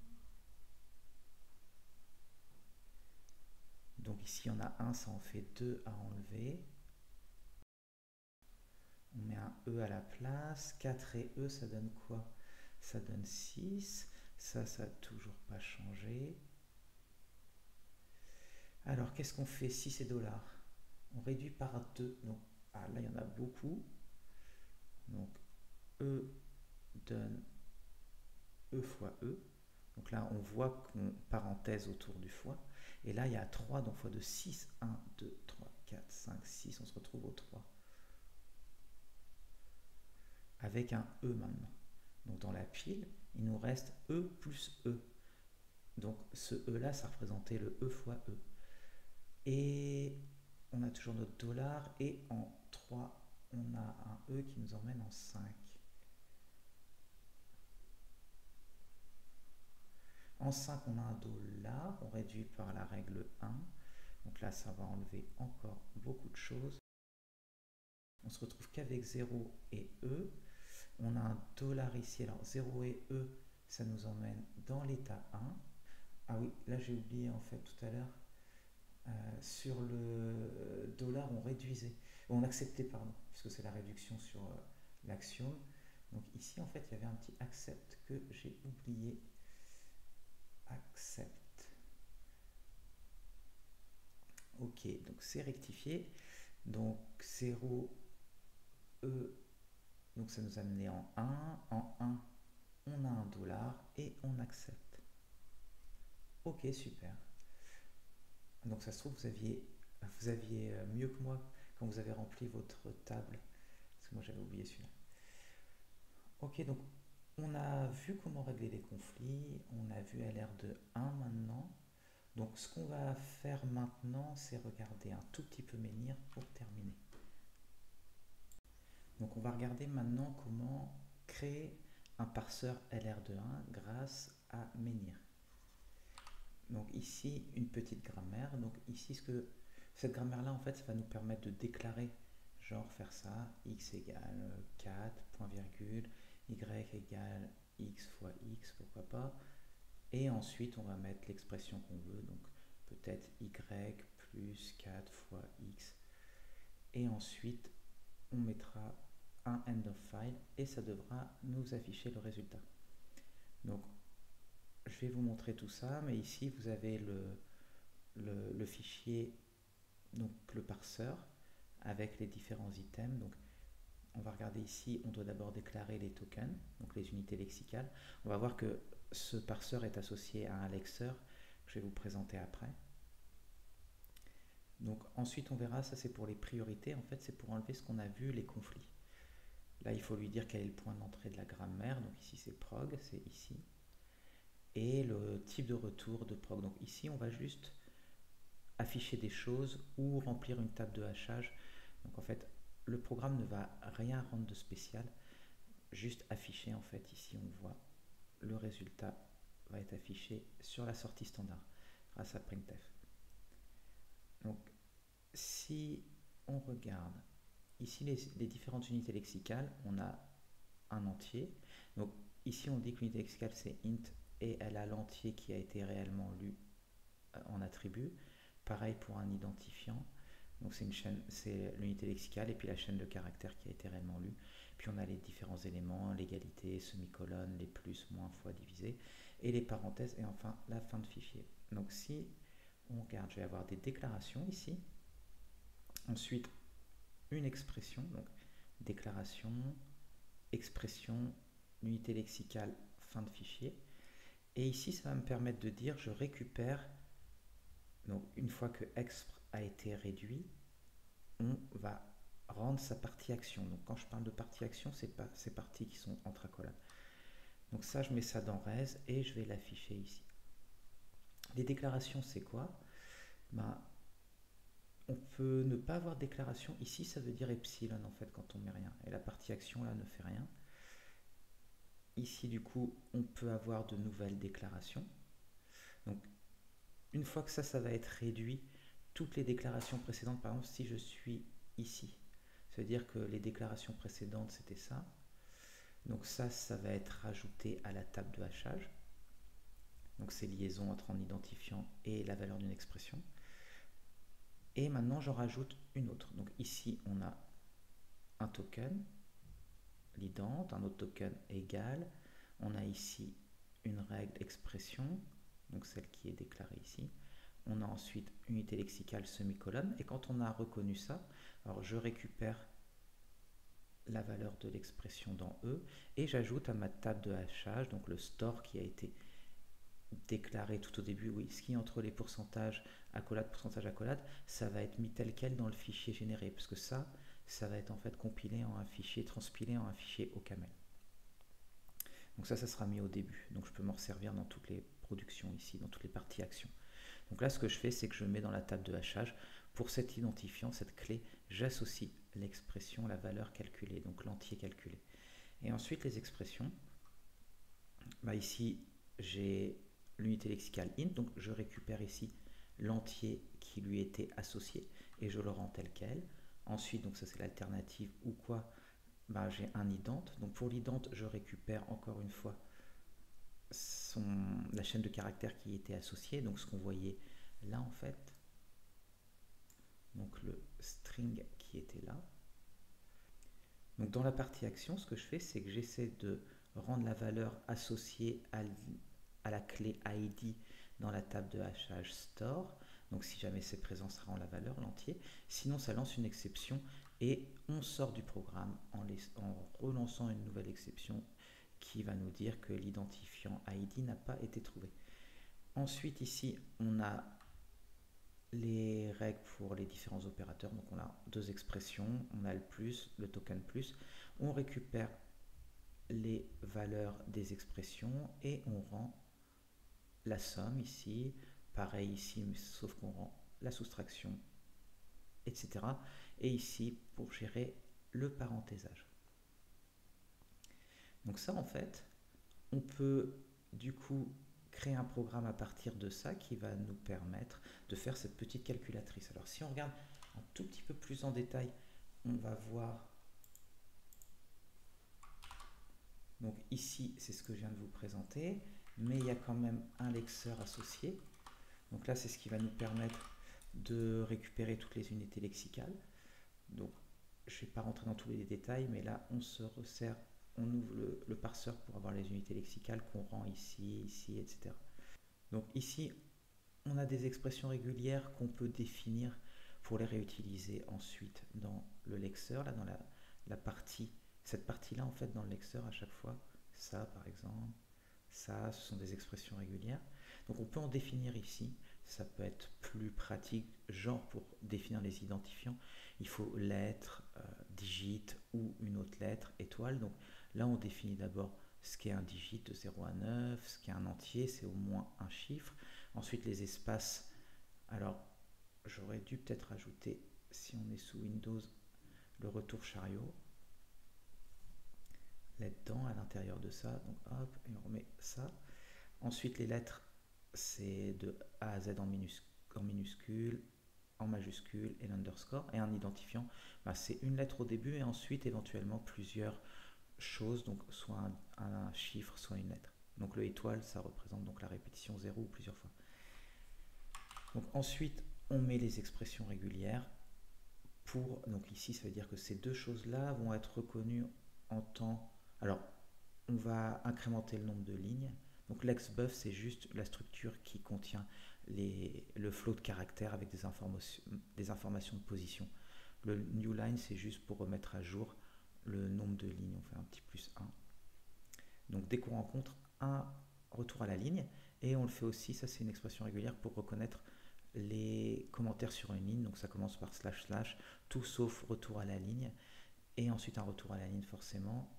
Donc ici, on a 1, ça en fait 2 à enlever. On met un E à la place. 4 et E, ça donne quoi? Ça donne 6. Ça n'a toujours pas changé. Alors, qu'est-ce qu'on fait? 6 et $. On réduit par 2. Donc, là, il y en a beaucoup. Donc, E donne E fois E. Donc là, on voit qu'on parenthèse autour du fois. Et là, il y a 3, donc fois de 6. 1, 2, 3, 4, 5, 6. On se retrouve au 3. Avec un E maintenant. Donc dans la pile, il nous reste E plus E. Donc ce E-là, ça représentait le E fois E. Et on a toujours notre $. Et en 3, on a un E qui nous emmène en 5. En 5, on a un $. On réduit par la règle 1. Donc là, ça va enlever encore beaucoup de choses. on se retrouve qu'avec 0 et E. On a un dollar ici. Alors 0 et E, ça nous emmène dans l'état 1. Ah oui, là j'ai oublié en fait tout à l'heure. Sur le dollar, on réduisait, on acceptait, pardon, puisque c'est la réduction sur l'axiome. Donc ici, en fait, il y avait un petit accept que j'ai oublié. Accept. Ok, donc c'est rectifié. Donc 0, E, donc ça nous a amené en 1. En 1, on a un dollar et on accepte. Ok, super. Donc ça se trouve, vous aviez mieux que moi quand vous avez rempli votre table. Parce que moi j'avais oublié celui-là. Ok, donc on a vu comment régler les conflits, on a vu LR de 1 maintenant. Donc ce qu'on va faire maintenant, c'est regarder un tout petit peu Menhir pour terminer. Donc on va regarder maintenant comment créer un parseur LR de 1 grâce à Menhir. Donc ici, une petite grammaire. Donc ici, cette grammaire-là, en fait, ça va nous permettre de déclarer, genre faire ça, x égale 4, point virgule, y égale x fois x, pourquoi pas. Et ensuite, on va mettre l'expression qu'on veut, donc peut-être y plus 4 fois x. Et ensuite, on mettra un end of file et ça devra nous afficher le résultat. Donc, je vais vous montrer tout ça, mais ici, vous avez le fichier, donc le parseur, avec les différents items. Donc, on va regarder ici, on doit d'abord déclarer les tokens, donc les unités lexicales. On va voir que ce parseur est associé à un lexeur que je vais vous présenter après. Donc ensuite on verra, ça c'est pour les priorités, en fait c'est pour enlever ce qu'on a vu, les conflits. Là il faut lui dire quel est le point d'entrée de la grammaire, donc ici c'est prog, c'est ici. Et le type de retour de prog, donc ici on va juste afficher des choses ou remplir une table de hachage. Donc en fait le programme ne va rien rendre de spécial, juste afficher en fait, ici on voit le résultat va être affiché sur la sortie standard grâce à printf. Donc si on regarde ici les différentes unités lexicales, on a un entier. Donc ici on dit que l'unité lexicale c'est int et elle a l'entier qui a été réellement lu en attribut. Pareil pour un identifiant. Donc c'est une chaîne, c'est l'unité lexicale et puis la chaîne de caractères qui a été réellement lue. Puis on a les différents éléments, l'égalité, semi-colonne, les plus, moins, fois, divisé, et les parenthèses et enfin la fin de fichier. Donc si on regarde, je vais avoir des déclarations ici. Ensuite une expression, donc déclaration, expression, unité lexicale, fin de fichier. Et ici, ça va me permettre de dire, je récupère, donc une fois que exp a été réduit, on va rendre sa partie action. Donc quand je parle de partie action, c'est pas ces parties qui sont entre accolades. Donc ça, je mets ça dans res et je vais l'afficher ici. Les déclarations, c'est quoi? On peut ne pas avoir de déclaration. Ici, ça veut dire epsilon en fait quand on met rien. Et la partie action là ne fait rien. Ici, du coup, on peut avoir de nouvelles déclarations. Donc, une fois que ça va être réduit, toutes les déclarations précédentes, par exemple, si je suis ici, ça veut dire que les déclarations précédentes, c'était ça. Donc ça va être rajouté à la table de hachage. Donc c'est liaison entre un identifiant et la valeur d'une expression. Et maintenant, j'en rajoute une autre. Donc ici, on a un token, l'ident, un autre token égal. On a ici une règle expression, donc celle qui est déclarée ici. On a ensuite unité lexicale semi-colonne. Et quand on a reconnu ça, alors je récupère la valeur de l'expression dans E et j'ajoute à ma table de hachage, donc le store qui a été déclaré tout au début, oui, ce qui est entre les pourcentages accolade, pourcentage accolade, ça va être mis tel quel dans le fichier généré, parce que ça va être en fait compilé en un fichier, transpilé en un fichier OCaml. Donc ça sera mis au début, donc je peux m'en servir dans toutes les productions ici, dans toutes les parties actions. Donc là, ce que je fais, c'est que je mets dans la table de hachage, pour cet identifiant, cette clé, j'associe l'expression, la valeur calculée, donc l'entier calculé. Et ensuite, les expressions, ici, j'ai l'unité lexicale int, donc je récupère ici l'entier qui lui était associé et je le rends tel quel. Ensuite, donc ça c'est l'alternative ou quoi, bah, j'ai un ident. Donc pour l'ident, je récupère encore une fois la chaîne de caractères qui était associée, donc ce qu'on voyait là en fait. Donc le string qui était là. Donc dans la partie action, ce que je fais, c'est que j'essaie de rendre la valeur associée à la clé ID dans la table de hachage store. Donc si jamais c'est présent, ça rend la valeur, l'entier. Sinon, ça lance une exception et on sort du programme en relançant une nouvelle exception qui va nous dire que l'identifiant ID n'a pas été trouvé. Ensuite, ici, on a les règles pour les différents opérateurs. Donc on a deux expressions, on a le plus, le token plus. On récupère les valeurs des expressions et on rend la somme ici, pareil ici, sauf qu'on rend la soustraction, etc. Et ici, pour gérer le parenthésage. Donc ça, en fait, on peut du coup créer un programme à partir de ça qui va nous permettre de faire cette petite calculatrice. Alors si on regarde un tout petit peu plus en détail, on va voir. Donc ici, c'est ce que je viens de vous présenter, mais il y a quand même un lexeur associé. Donc là, c'est ce qui va nous permettre de récupérer toutes les unités lexicales. Donc je ne vais pas rentrer dans tous les détails, mais là, on se resserre, on ouvre le parseur pour avoir les unités lexicales qu'on rend ici, ici, etc. Donc ici, on a des expressions régulières qu'on peut définir pour les réutiliser ensuite dans le lexeur, là dans la partie, cette partie-là en fait dans le lexeur à chaque fois, ça par exemple, ça, ce sont des expressions régulières. Donc on peut en définir ici, ça peut être plus pratique, genre pour définir les identifiants, il faut lettre, digit ou une autre lettre, étoile. Donc là on définit d'abord ce qu'est un digit de 0 à 9, ce qu'est un entier, c'est au moins un chiffre. Ensuite les espaces, alors j'aurais dû peut-être ajouter, si on est sous Windows, le retour chariot là-dedans, à l'intérieur de ça, donc hop, et on remet ça. Ensuite les lettres, c'est de A à Z en minuscule, en majuscule et l'underscore. Et un identifiant, bah, c'est une lettre au début et ensuite éventuellement plusieurs choses, donc soit un chiffre, soit une lettre. Donc le étoile, ça représente donc la répétition 0 ou plusieurs fois. Donc ensuite, on met les expressions régulières. Donc ici, ça veut dire que ces deux choses-là vont être reconnues en temps. Alors, on va incrémenter le nombre de lignes. Donc l'exbuff, c'est juste la structure qui contient le flow de caractères avec des informations de position. Le new line, c'est juste pour remettre à jour le nombre de lignes. On fait un petit plus 1. Donc dès qu'on rencontre un retour à la ligne, et on le fait aussi, ça c'est une expression régulière pour reconnaître les commentaires sur une ligne. Donc ça commence par //, tout sauf retour à la ligne, et ensuite un retour à la ligne forcément.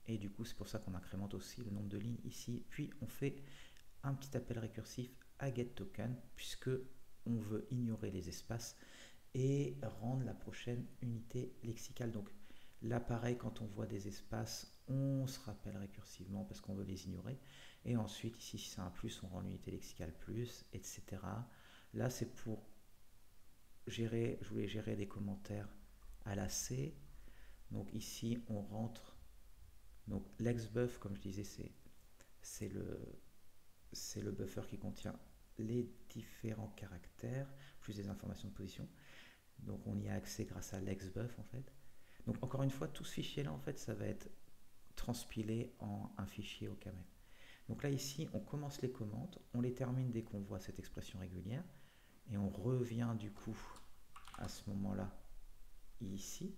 Et du coup, c'est pour ça qu'on incrémente aussi le nombre de lignes ici. Puis on fait un petit appel récursif à getToken, puisque on veut ignorer les espaces et rendre la prochaine unité lexicale. Donc là, pareil, quand on voit des espaces, on se rappelle récursivement parce qu'on veut les ignorer. Et ensuite, ici, si c'est un plus, on rend l'unité lexicale plus, etc. Là, c'est pour gérer, je voulais gérer des commentaires à la C. Donc ici, on rentre. Donc l'exbuff, comme je disais, c'est le buffer qui contient les différents caractères, plus des informations de position. Donc on y a accès grâce à l'exbuff en fait. Donc encore une fois, tout ce fichier-là, en fait, ça va être transpilé en un fichier au camel. Donc là, ici, on commence les commandes, on les termine dès qu'on voit cette expression régulière, et on revient du coup à ce moment-là ici.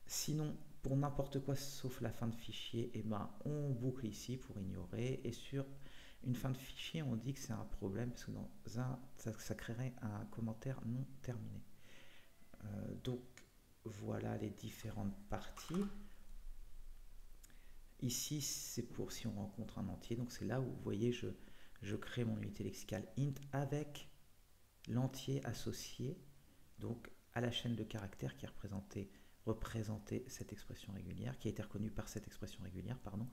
Sinon, pour n'importe quoi sauf la fin de fichier, eh ben, on boucle ici pour ignorer. Et sur une fin de fichier, on dit que c'est un problème parce que ça créerait un commentaire non terminé. Donc voilà les différentes parties. Ici, c'est pour si on rencontre un entier. Donc c'est là où vous voyez, je crée mon unité lexicale int avec l'entier associé donc à la chaîne de caractères qui est représenter cette expression régulière, qui a été reconnue par cette expression régulière, pardon,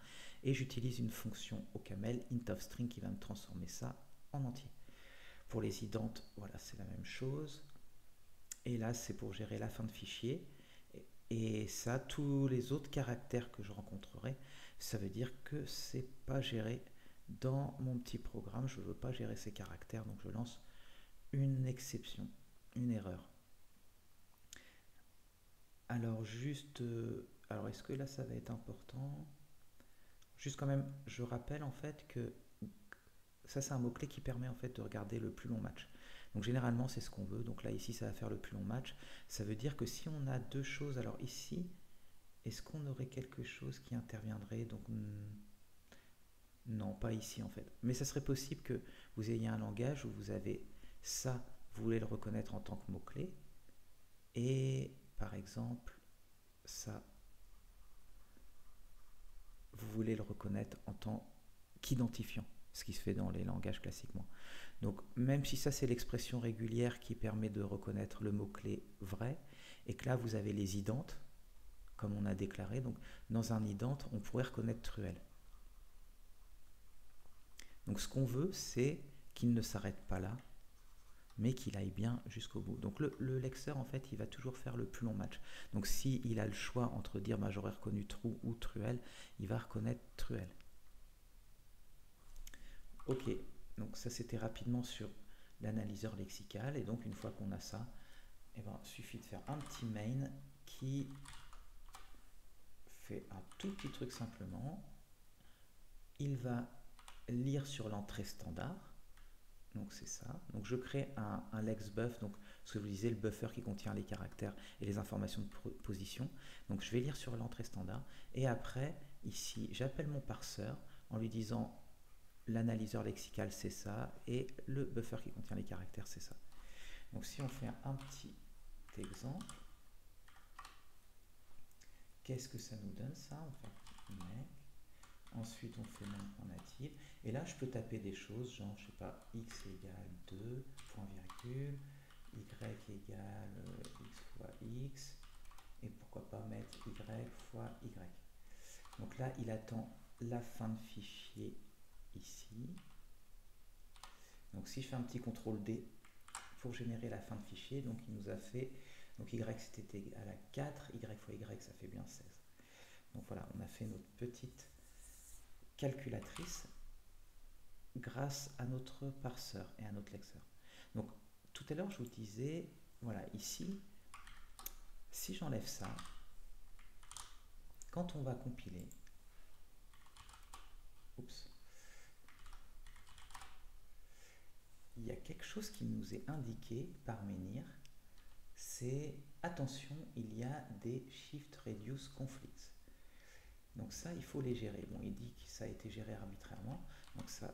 et j'utilise une fonction au camel int of string qui va me transformer ça en entier. Pour les identes, voilà, c'est la même chose. Et là, c'est pour gérer la fin de fichier. Et ça, tous les autres caractères que je rencontrerai, ça veut dire que c'est pas géré dans mon petit programme. Je ne veux pas gérer ces caractères, donc je lance une exception, une erreur. Alors juste, alors est-ce que là ça va être important? Juste quand même, je rappelle en fait que ça c'est un mot-clé qui permet en fait de regarder le plus long match. Donc généralement c'est ce qu'on veut, donc là ici ça va faire le plus long match. Ça veut dire que si on a deux choses, alors ici, est-ce qu'on aurait quelque chose qui interviendrait? Donc non, pas ici en fait. Mais ça serait possible que vous ayez un langage où vous avez ça, vous voulez le reconnaître en tant que mot-clé, et par exemple ça, vous voulez le reconnaître en tant qu'identifiant, ce qui se fait dans les langages classiquement. Donc même si ça c'est l'expression régulière qui permet de reconnaître le mot-clé vrai, et que là vous avez les identes, comme on a déclaré, donc dans un idente on pourrait reconnaître truelle. Donc ce qu'on veut c'est qu'il ne s'arrête pas là, mais qu'il aille bien jusqu'au bout. Donc le lexeur, en fait, il va toujours faire le plus long match. Donc s'il a le choix entre dire bah, j'aurais reconnu trou ou truelle, il va reconnaître truelle. Ok, donc ça c'était rapidement sur l'analyseur lexical. Et donc une fois qu'on a ça, il suffit de faire un petit main qui fait un tout petit truc simplement. Il va lire sur l'entrée standard. Donc c'est ça. Donc je crée un lexBuff, donc ce que je vous disais, le buffer qui contient les caractères et les informations de position. Donc je vais lire sur l'entrée standard. Et après, ici, j'appelle mon parseur en lui disant l'analyseur lexical c'est ça et le buffer qui contient les caractères c'est ça. Donc si on fait un petit exemple, qu'est-ce que ça nous donne ça? On fait mec. Ensuite, on fait mon point natif. Et là, je peux taper des choses, genre, je sais pas, x égale 2, point virgule, y égale x fois x, et pourquoi pas mettre y fois y. Donc là, il attend la fin de fichier ici. Donc si je fais un petit CTRL D pour générer la fin de fichier, donc il nous a fait, donc y c'était égal à 4, y fois y, ça fait bien 16. Donc voilà, on a fait notre petite calculatrice grâce à notre parseur et à notre lexeur. Donc tout à l'heure je vous disais, voilà, ici, si j'enlève ça, quand on va compiler, oups, il y a quelque chose qui nous est indiqué par Menhir, c'est attention, il y a des shift reduce conflicts. Donc ça, il faut les gérer. Bon, il dit que ça a été géré arbitrairement, donc ça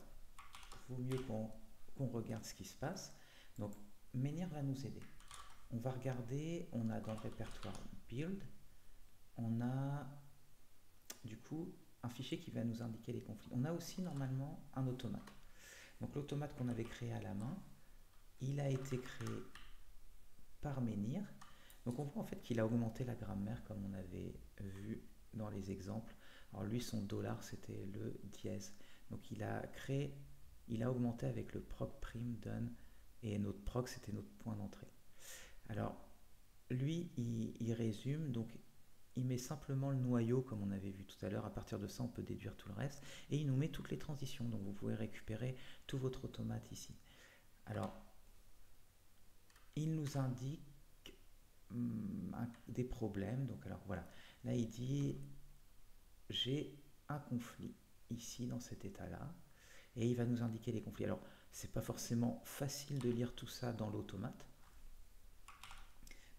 vaut mieux qu'on regarde ce qui se passe. Donc Menhir va nous aider. On va regarder, on a dans le répertoire build, on a du coup un fichier qui va nous indiquer les conflits. On a aussi normalement un automate. Donc l'automate qu'on avait créé à la main, il a été créé par Menhir. Donc on voit en fait qu'il a augmenté la grammaire comme on avait vu dans les exemples. Alors lui, son dollar, c'était le dièse. Donc il a créé, il a augmenté avec le proc prime done et notre proc, c'était notre point d'entrée. Alors lui, il résume, donc il met simplement le noyau comme on avait vu tout à l'heure. À partir de ça, on peut déduire tout le reste. Et il nous met toutes les transitions. Donc vous pouvez récupérer tout votre automate ici. Alors, il nous indique des problèmes. Donc alors voilà, là il dit j'ai un conflit ici dans cet état-là, et il va nous indiquer les conflits. Alors c'est pas forcément facile de lire tout ça dans l'automate.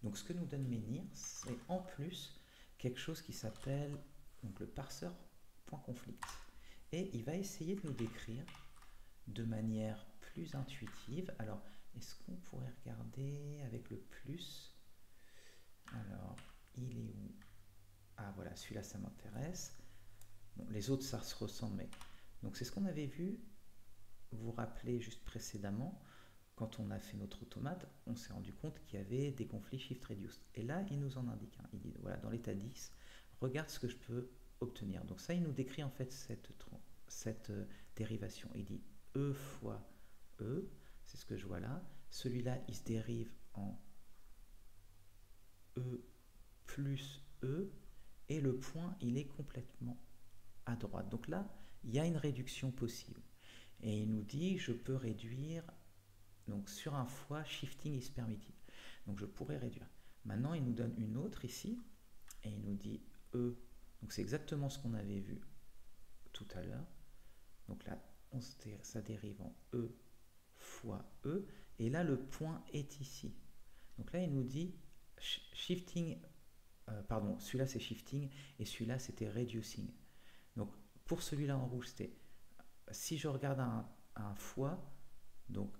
Donc ce que nous donne Menhir, c'est en plus quelque chose qui s'appelle donc le parseur.conflict, et il va essayer de nous décrire de manière plus intuitive. Alors est-ce qu'on pourrait regarder avec le plus? Alors, il est où? Ah voilà, celui-là ça m'intéresse. Bon, les autres ça se ressemble, mais donc c'est ce qu'on avait vu. Vous vous rappelez juste précédemment, quand on a fait notre automate, on s'est rendu compte qu'il y avait des conflits shift reduced. Et là, il nous en indique un. Il dit voilà, dans l'état 10, regarde ce que je peux obtenir. Donc ça, il nous décrit en fait cette dérivation. Il dit E fois E, c'est ce que je vois là. Celui-là, il se dérive en E plus E, et le point, il est complètement à droite. Donc là, il y a une réduction possible. Et il nous dit, je peux réduire, donc sur un fois, shifting is permitted. Donc je pourrais réduire. Maintenant, il nous donne une autre ici, et il nous dit E. Donc c'est exactement ce qu'on avait vu tout à l'heure. Donc là, ça dérive en E fois E, et là, le point est ici. Donc là, il nous dit shifting, pardon, celui-là c'est shifting, et celui-là c'était reducing. Donc pour celui-là en rouge, c'était, si je regarde un fois, donc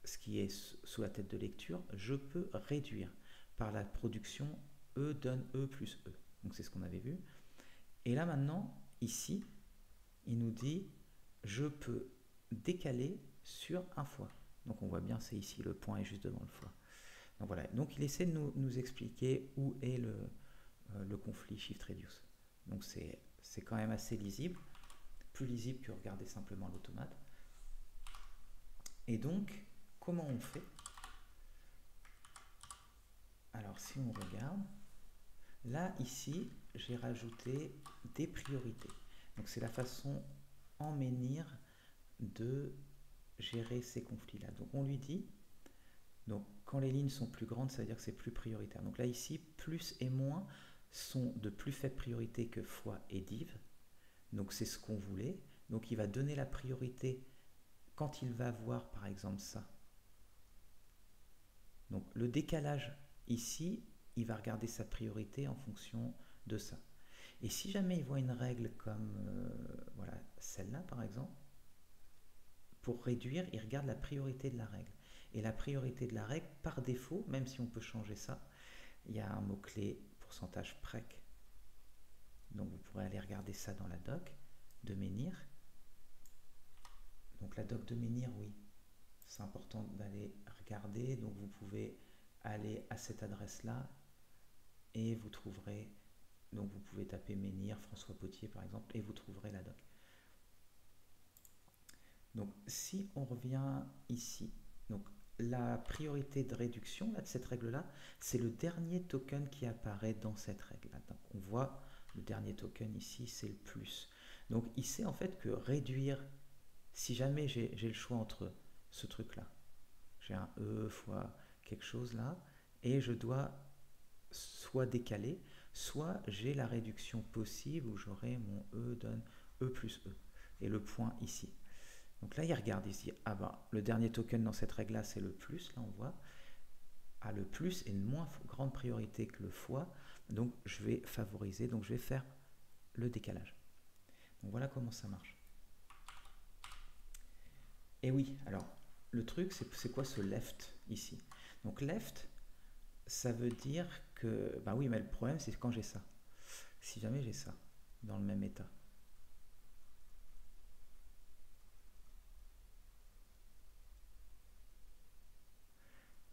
ce qui est sous la tête de lecture, je peux réduire par la production E donne E plus E. Donc c'est ce qu'on avait vu. Et là maintenant, ici, il nous dit, je peux décaler sur un fois. Donc on voit bien, c'est ici, le point est juste devant le fois. Donc voilà, donc il essaie de nous expliquer où est le conflit shift-reduce. Donc c'est quand même assez lisible, plus lisible que regarder simplement l'automate. Et donc, comment on fait? Alors si on regarde, là ici, j'ai rajouté des priorités. Donc c'est la façon en Menhir de gérer ces conflits-là. Donc on lui dit, donc quand les lignes sont plus grandes, ça veut dire que c'est plus prioritaire. Donc là ici, plus et moins sont de plus faible priorité que fois et div. Donc c'est ce qu'on voulait. Donc il va donner la priorité quand il va voir par exemple ça. Donc le décalage ici, il va regarder sa priorité en fonction de ça. Et si jamais il voit une règle comme voilà, celle-là par exemple, pour réduire, il regarde la priorité de la règle. Et la priorité de la règle, par défaut, même si on peut changer ça, il y a un mot-clé pourcentage prec. Donc vous pourrez aller regarder ça dans la doc de Menhir. Donc la doc de Menhir, oui, c'est important d'aller regarder. Donc vous pouvez aller à cette adresse-là et vous trouverez, donc vous pouvez taper Menhir, François Potier par exemple, et vous trouverez la doc. Donc si on revient ici, donc la priorité de réduction là, de cette règle-là, c'est le dernier token qui apparaît dans cette règle-là. Donc on voit le dernier token ici, c'est le plus. Donc il sait en fait que réduire, si jamais j'ai le choix entre ce truc-là, j'ai un E fois quelque chose là, et je dois soit décaler, soit j'ai la réduction possible où j'aurai mon E donne E plus E, et le point ici. Donc là, il regarde ici, ah ben, le dernier token dans cette règle-là, c'est le plus, là on voit. Ah, le plus est une moins grande priorité que le fois, donc je vais favoriser, donc je vais faire le décalage. Donc voilà comment ça marche. Et oui, alors, le truc, c'est quoi ce left ici? Donc left, ça veut dire que, bah oui, mais le problème, c'est quand j'ai ça. Si jamais j'ai ça, dans le même état.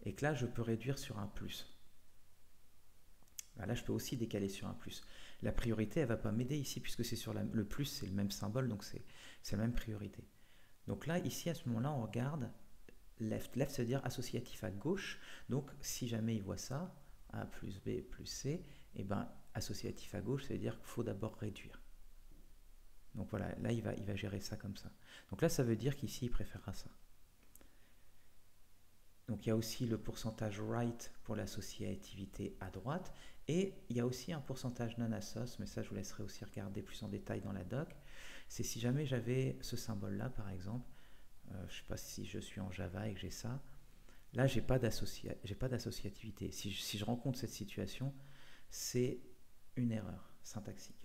Et que là, je peux réduire sur un plus. Là, je peux aussi décaler sur un plus. La priorité, elle ne va pas m'aider ici, puisque c'est sur le plus, c'est le même symbole, donc c'est la même priorité. Donc là, ici, à ce moment-là, on regarde left. Left, ça veut dire associatif à gauche. Donc, si jamais il voit ça, A plus B plus C, et ben associatif à gauche, ça veut dire qu'il faut d'abord réduire. Donc voilà, là, il va gérer ça comme ça. Donc là, ça veut dire qu'ici, il préférera ça. Donc il y a aussi le pourcentage right pour l'associativité à droite, et il y a aussi un pourcentage non-assoc, mais ça je vous laisserai aussi regarder plus en détail dans la doc. C'est si jamais j'avais ce symbole-là par exemple, je ne sais pas si je suis en Java et que j'ai ça, là j'ai pas d'associativité. Si je rencontre cette situation, c'est une erreur syntaxique.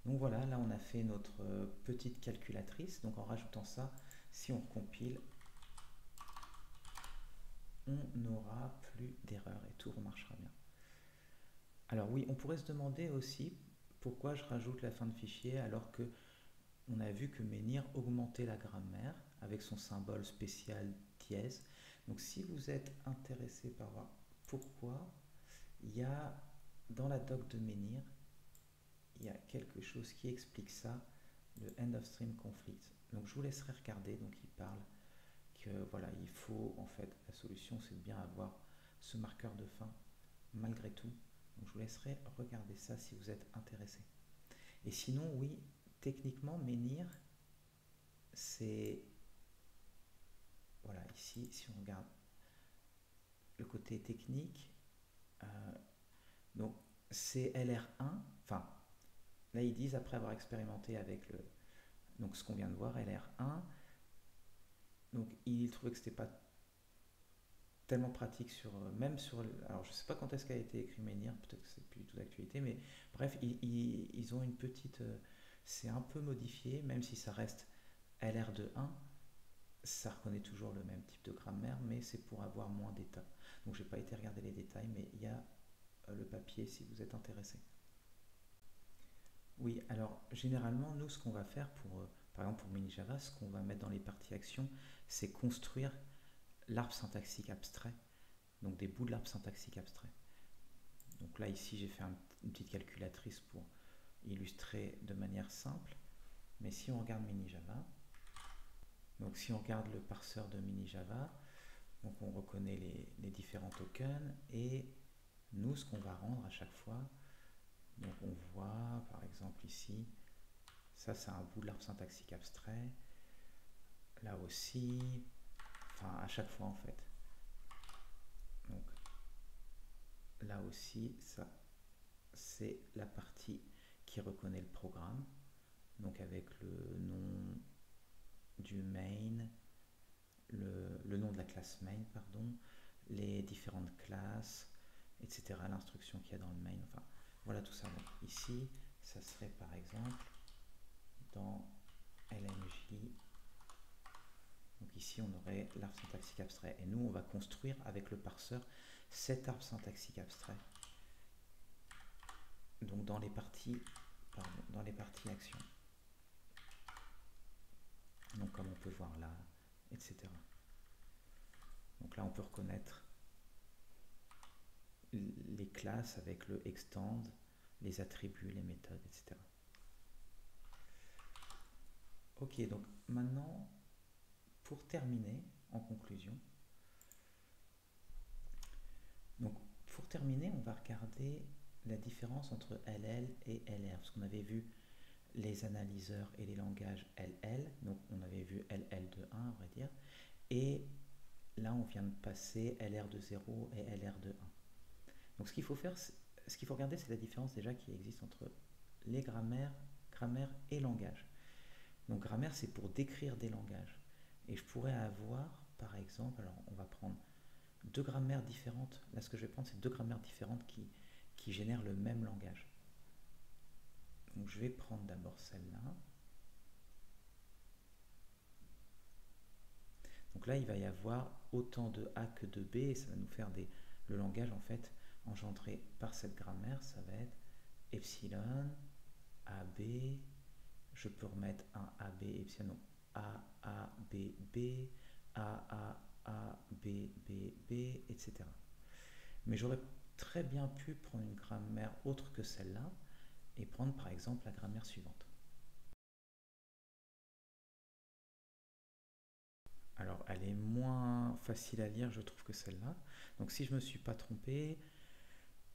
Donc voilà, là on a fait notre petite calculatrice. Donc en rajoutant ça, si on compile, on n'aura plus d'erreur et tout remarchera bien. Alors oui, on pourrait se demander aussi pourquoi je rajoute la fin de fichier alors que on a vu que Menhir augmentait la grammaire avec son symbole spécial dièse. Donc si vous êtes intéressé par voir pourquoi, il y a dans la doc de Menhir, il y a quelque chose qui explique ça, le end of stream conflict. Donc je vous laisserai regarder, donc il parle qu'il que voilà, il faut en fait, la solution c'est de bien avoir ce marqueur de fin malgré tout. Donc je vous laisserai regarder ça si vous êtes intéressé. Et sinon, oui, techniquement, menhir, c'est... Voilà, ici, si on regarde le côté technique, euh, donc c'est LR1, enfin, là ils disent, après avoir expérimenté avec donc ce qu'on vient de voir, LR1, donc ils trouvaient que c'était pas tellement pratique même sur, alors je sais pas quand est-ce qu'a été écrit Menhir, peut-être que c'est plus du tout d'actualité, mais bref, ils ont une petite, c'est un peu modifié, même si ça reste LR de 1, ça reconnaît toujours le même type de grammaire, mais c'est pour avoir moins d'états. Donc j'ai pas été regarder les détails, mais il y a le papier si vous êtes intéressé. Oui, alors généralement, nous, ce qu'on va faire par exemple pour MiniJava, ce qu'on va mettre dans les parties actions, c'est construire l'arbre syntaxique abstrait, donc des bouts de l'arbre syntaxique abstrait. Donc là, ici, j'ai fait une petite calculatrice pour illustrer de manière simple, mais si on regarde MiniJava, donc si on regarde le parseur de MiniJava, donc on reconnaît les différents tokens et nous, ce qu'on va rendre à chaque fois, donc on voit par exemple ici, ça c'est un bout de l'arbre syntaxique abstrait, là aussi, enfin à chaque fois en fait. Donc là aussi, ça c'est la partie qui reconnaît le programme, donc avec le nom du main, le nom de la classe main, pardon, les différentes classes, etc., l'instruction qu'il y a dans le main, enfin voilà tout ça. Donc ici, ça serait par exemple dans LMJ, donc ici on aurait l'arbre syntaxique abstrait, et nous on va construire avec le parseur cet arbre syntaxique abstrait, donc dans les parties, actions, donc comme on peut voir là, etc. Donc là on peut reconnaître les classes avec le extend, les attributs, les méthodes, etc. Ok, donc maintenant, pour terminer, en conclusion, donc pour terminer, on va regarder la différence entre LL et LR, parce qu'on avait vu les analyseurs et les langages LL, donc on avait vu LL de 1, à vrai dire, et là on vient de passer LR de 0 et LR de 1. Donc ce qu'il faut faire, ce qu'il faut regarder, c'est la différence déjà qui existe entre les grammaire et langage. Donc grammaire, c'est pour décrire des langages. Et je pourrais avoir, par exemple, alors on va prendre deux grammaires différentes. Là, ce que je vais prendre, c'est deux grammaires différentes qui génèrent le même langage. Donc je vais prendre d'abord celle-là. Donc là, il va y avoir autant de A que de B, et ça va nous faire le langage, en fait, engendré par cette grammaire, ça va être epsilon, AB, je peux remettre un AB, epsilon, A, B, B, A, B, B, B, etc. Mais j'aurais très bien pu prendre une grammaire autre que celle-là et prendre par exemple la grammaire suivante. Alors elle est moins facile à lire, je trouve, que celle-là. Donc si je ne me suis pas trompé,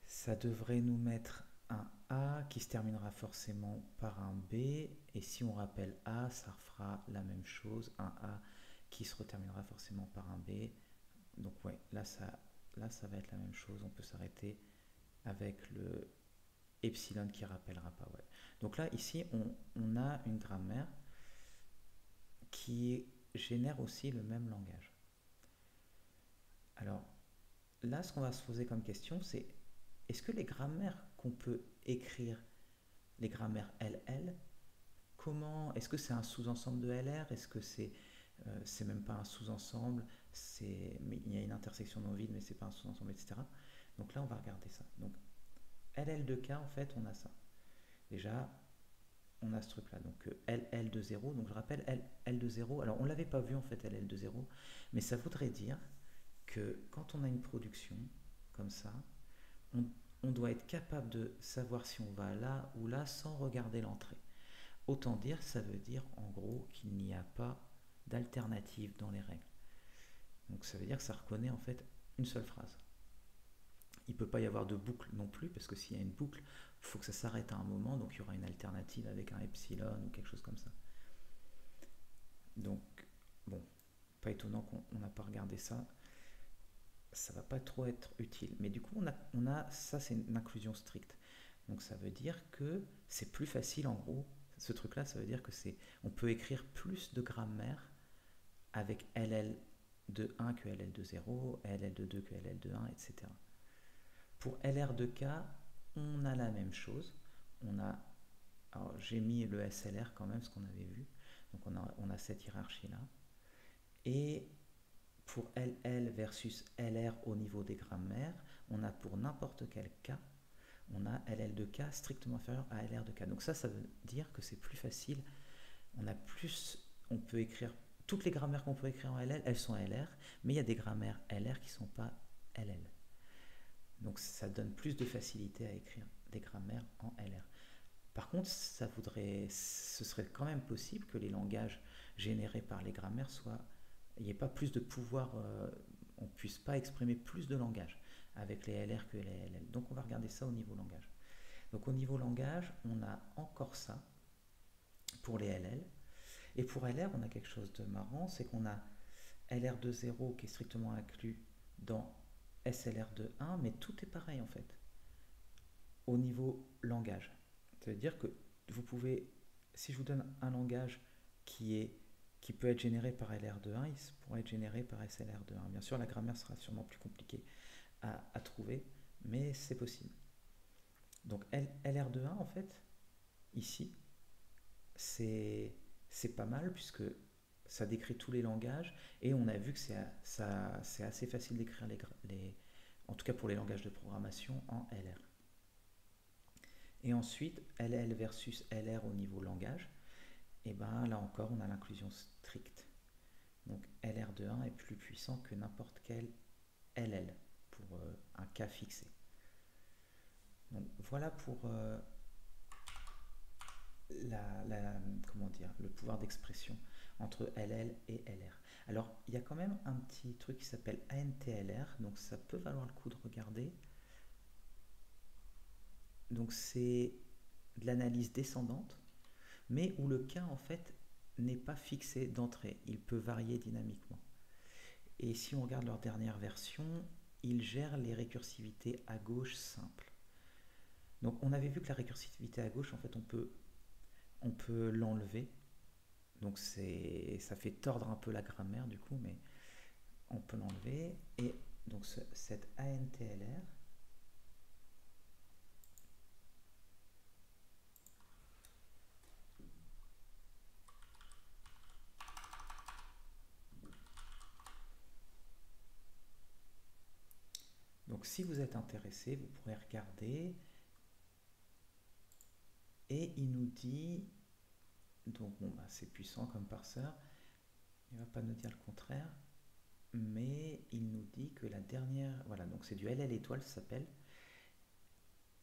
ça devrait nous mettre un A qui se terminera forcément par un B, et si on rappelle A, ça fera la même chose, un A qui se reterminera forcément par un B. Donc ouais, là ça va être la même chose, on peut s'arrêter avec le epsilon qui rappellera pas. Ouais. Donc là, ici, on a une grammaire qui génère aussi le même langage. Alors là, ce qu'on va se poser comme question, c'est est-ce que les grammaires qu'on peut écrire, les grammaires LL, est-ce que c'est un sous-ensemble de LR? Est-ce que c'est même pas un sous-ensemble? Mais il y a une intersection non vide, mais c'est pas un sous-ensemble, etc. Donc là, on va regarder ça. Donc LL de K, en fait, on a ça. Déjà, on a ce truc-là. Donc LL de 0, donc je rappelle L de 0. Alors on ne l'avait pas vu en fait, LL de 0, mais ça voudrait dire que quand on a une production comme ça, on doit être capable de savoir si on va là ou là sans regarder l'entrée. Autant dire, ça veut dire en gros qu'il n'y a pas d'alternative dans les règles. Donc ça veut dire que ça reconnaît en fait une seule phrase. Il ne peut pas y avoir de boucle non plus, parce que s'il y a une boucle, il faut que ça s'arrête à un moment, donc il y aura une alternative avec un epsilon ou quelque chose comme ça. Donc, bon, pas étonnant qu'on n'a pas regardé ça. Ça va pas trop être utile. Mais du coup, on a ça, c'est une inclusion stricte. Donc ça veut dire que c'est plus facile en gros. Ce truc-là, ça veut dire que on peut écrire plus de grammaire avec LL de 1 que LL de 0, LL de 2 que LL de 1, etc. Pour LR de K, on a la même chose. Alors j'ai mis le SLR quand même, ce qu'on avait vu. Donc on a cette hiérarchie-là. Et pour LL versus LR au niveau des grammaires, on a pour n'importe quel K, on a LL de K strictement inférieur à LR de K. Donc ça veut dire que c'est plus facile. On peut écrire toutes les grammaires qu'on peut écrire en LL, elles sont LR, mais il y a des grammaires LR qui ne sont pas LL. Donc ça donne plus de facilité à écrire des grammaires en LR. Par contre, ce serait quand même possible que les langages générés par les grammaires il n'y ait pas plus de pouvoir, on ne puisse pas exprimer plus de langage avec les LR que les LL. Donc on va regarder ça au niveau langage. Donc au niveau langage, on a encore ça pour les LL. Et pour LR, on a quelque chose de marrant, c'est qu'on a LR de 0 qui est strictement inclus dans SLR de 1, mais tout est pareil en fait au niveau langage. Ça veut dire que vous pouvez, si je vous donne un langage qui peut être généré par LR de 1, il pourrait être généré par SLR de 1. Bien sûr, la grammaire sera sûrement plus compliquée à trouver, mais c'est possible. Donc LR de 1, en fait, ici, c'est pas mal puisque ça décrit tous les langages et on a vu que c'est assez facile d'écrire en tout cas pour les langages de programmation en LR. Et ensuite, LL versus LR au niveau langage, et bien là encore, on a l'inclusion stricte. Donc LR de 1 est plus puissant que n'importe quel LL pour un cas fixé. Donc voilà pour le pouvoir d'expression entre LL et LR. Alors il y a quand même un petit truc qui s'appelle ANTLR, donc ça peut valoir le coup de regarder. Donc c'est de l'analyse descendante, mais où le cas en fait n'est pas fixé d'entrée, il peut varier dynamiquement. Et si on regarde leur dernière version, ils gèrent les récursivités à gauche simples. Donc on avait vu que la récursivité à gauche, en fait, on peut l'enlever. Donc ça fait tordre un peu la grammaire du coup, mais on peut l'enlever. Et donc cette ANTLR, donc si vous êtes intéressé, vous pourrez regarder. Et il nous dit, donc bon, c'est puissant comme parseur, il ne va pas nous dire le contraire, mais il nous dit que la dernière, voilà, donc c'est du LL étoile, ça s'appelle,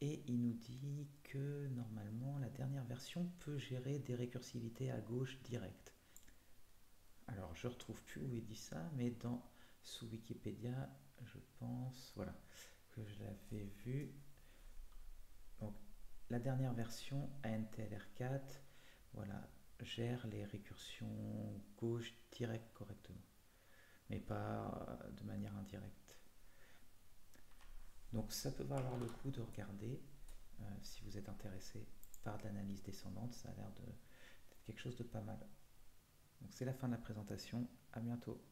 et il nous dit que normalement la dernière version peut gérer des récursivités à gauche directes. Alors je retrouve plus où il dit ça, mais sous Wikipédia, je pense, voilà, que je l'avais vu. Donc la dernière version ANTLR4, voilà, gère les récursions gauche directes correctement, mais pas de manière indirecte. Donc ça peut valoir le coup de regarder si vous êtes intéressé par de l'analyse descendante, ça a l'air d'être quelque chose de pas mal. Donc c'est la fin de la présentation, à bientôt.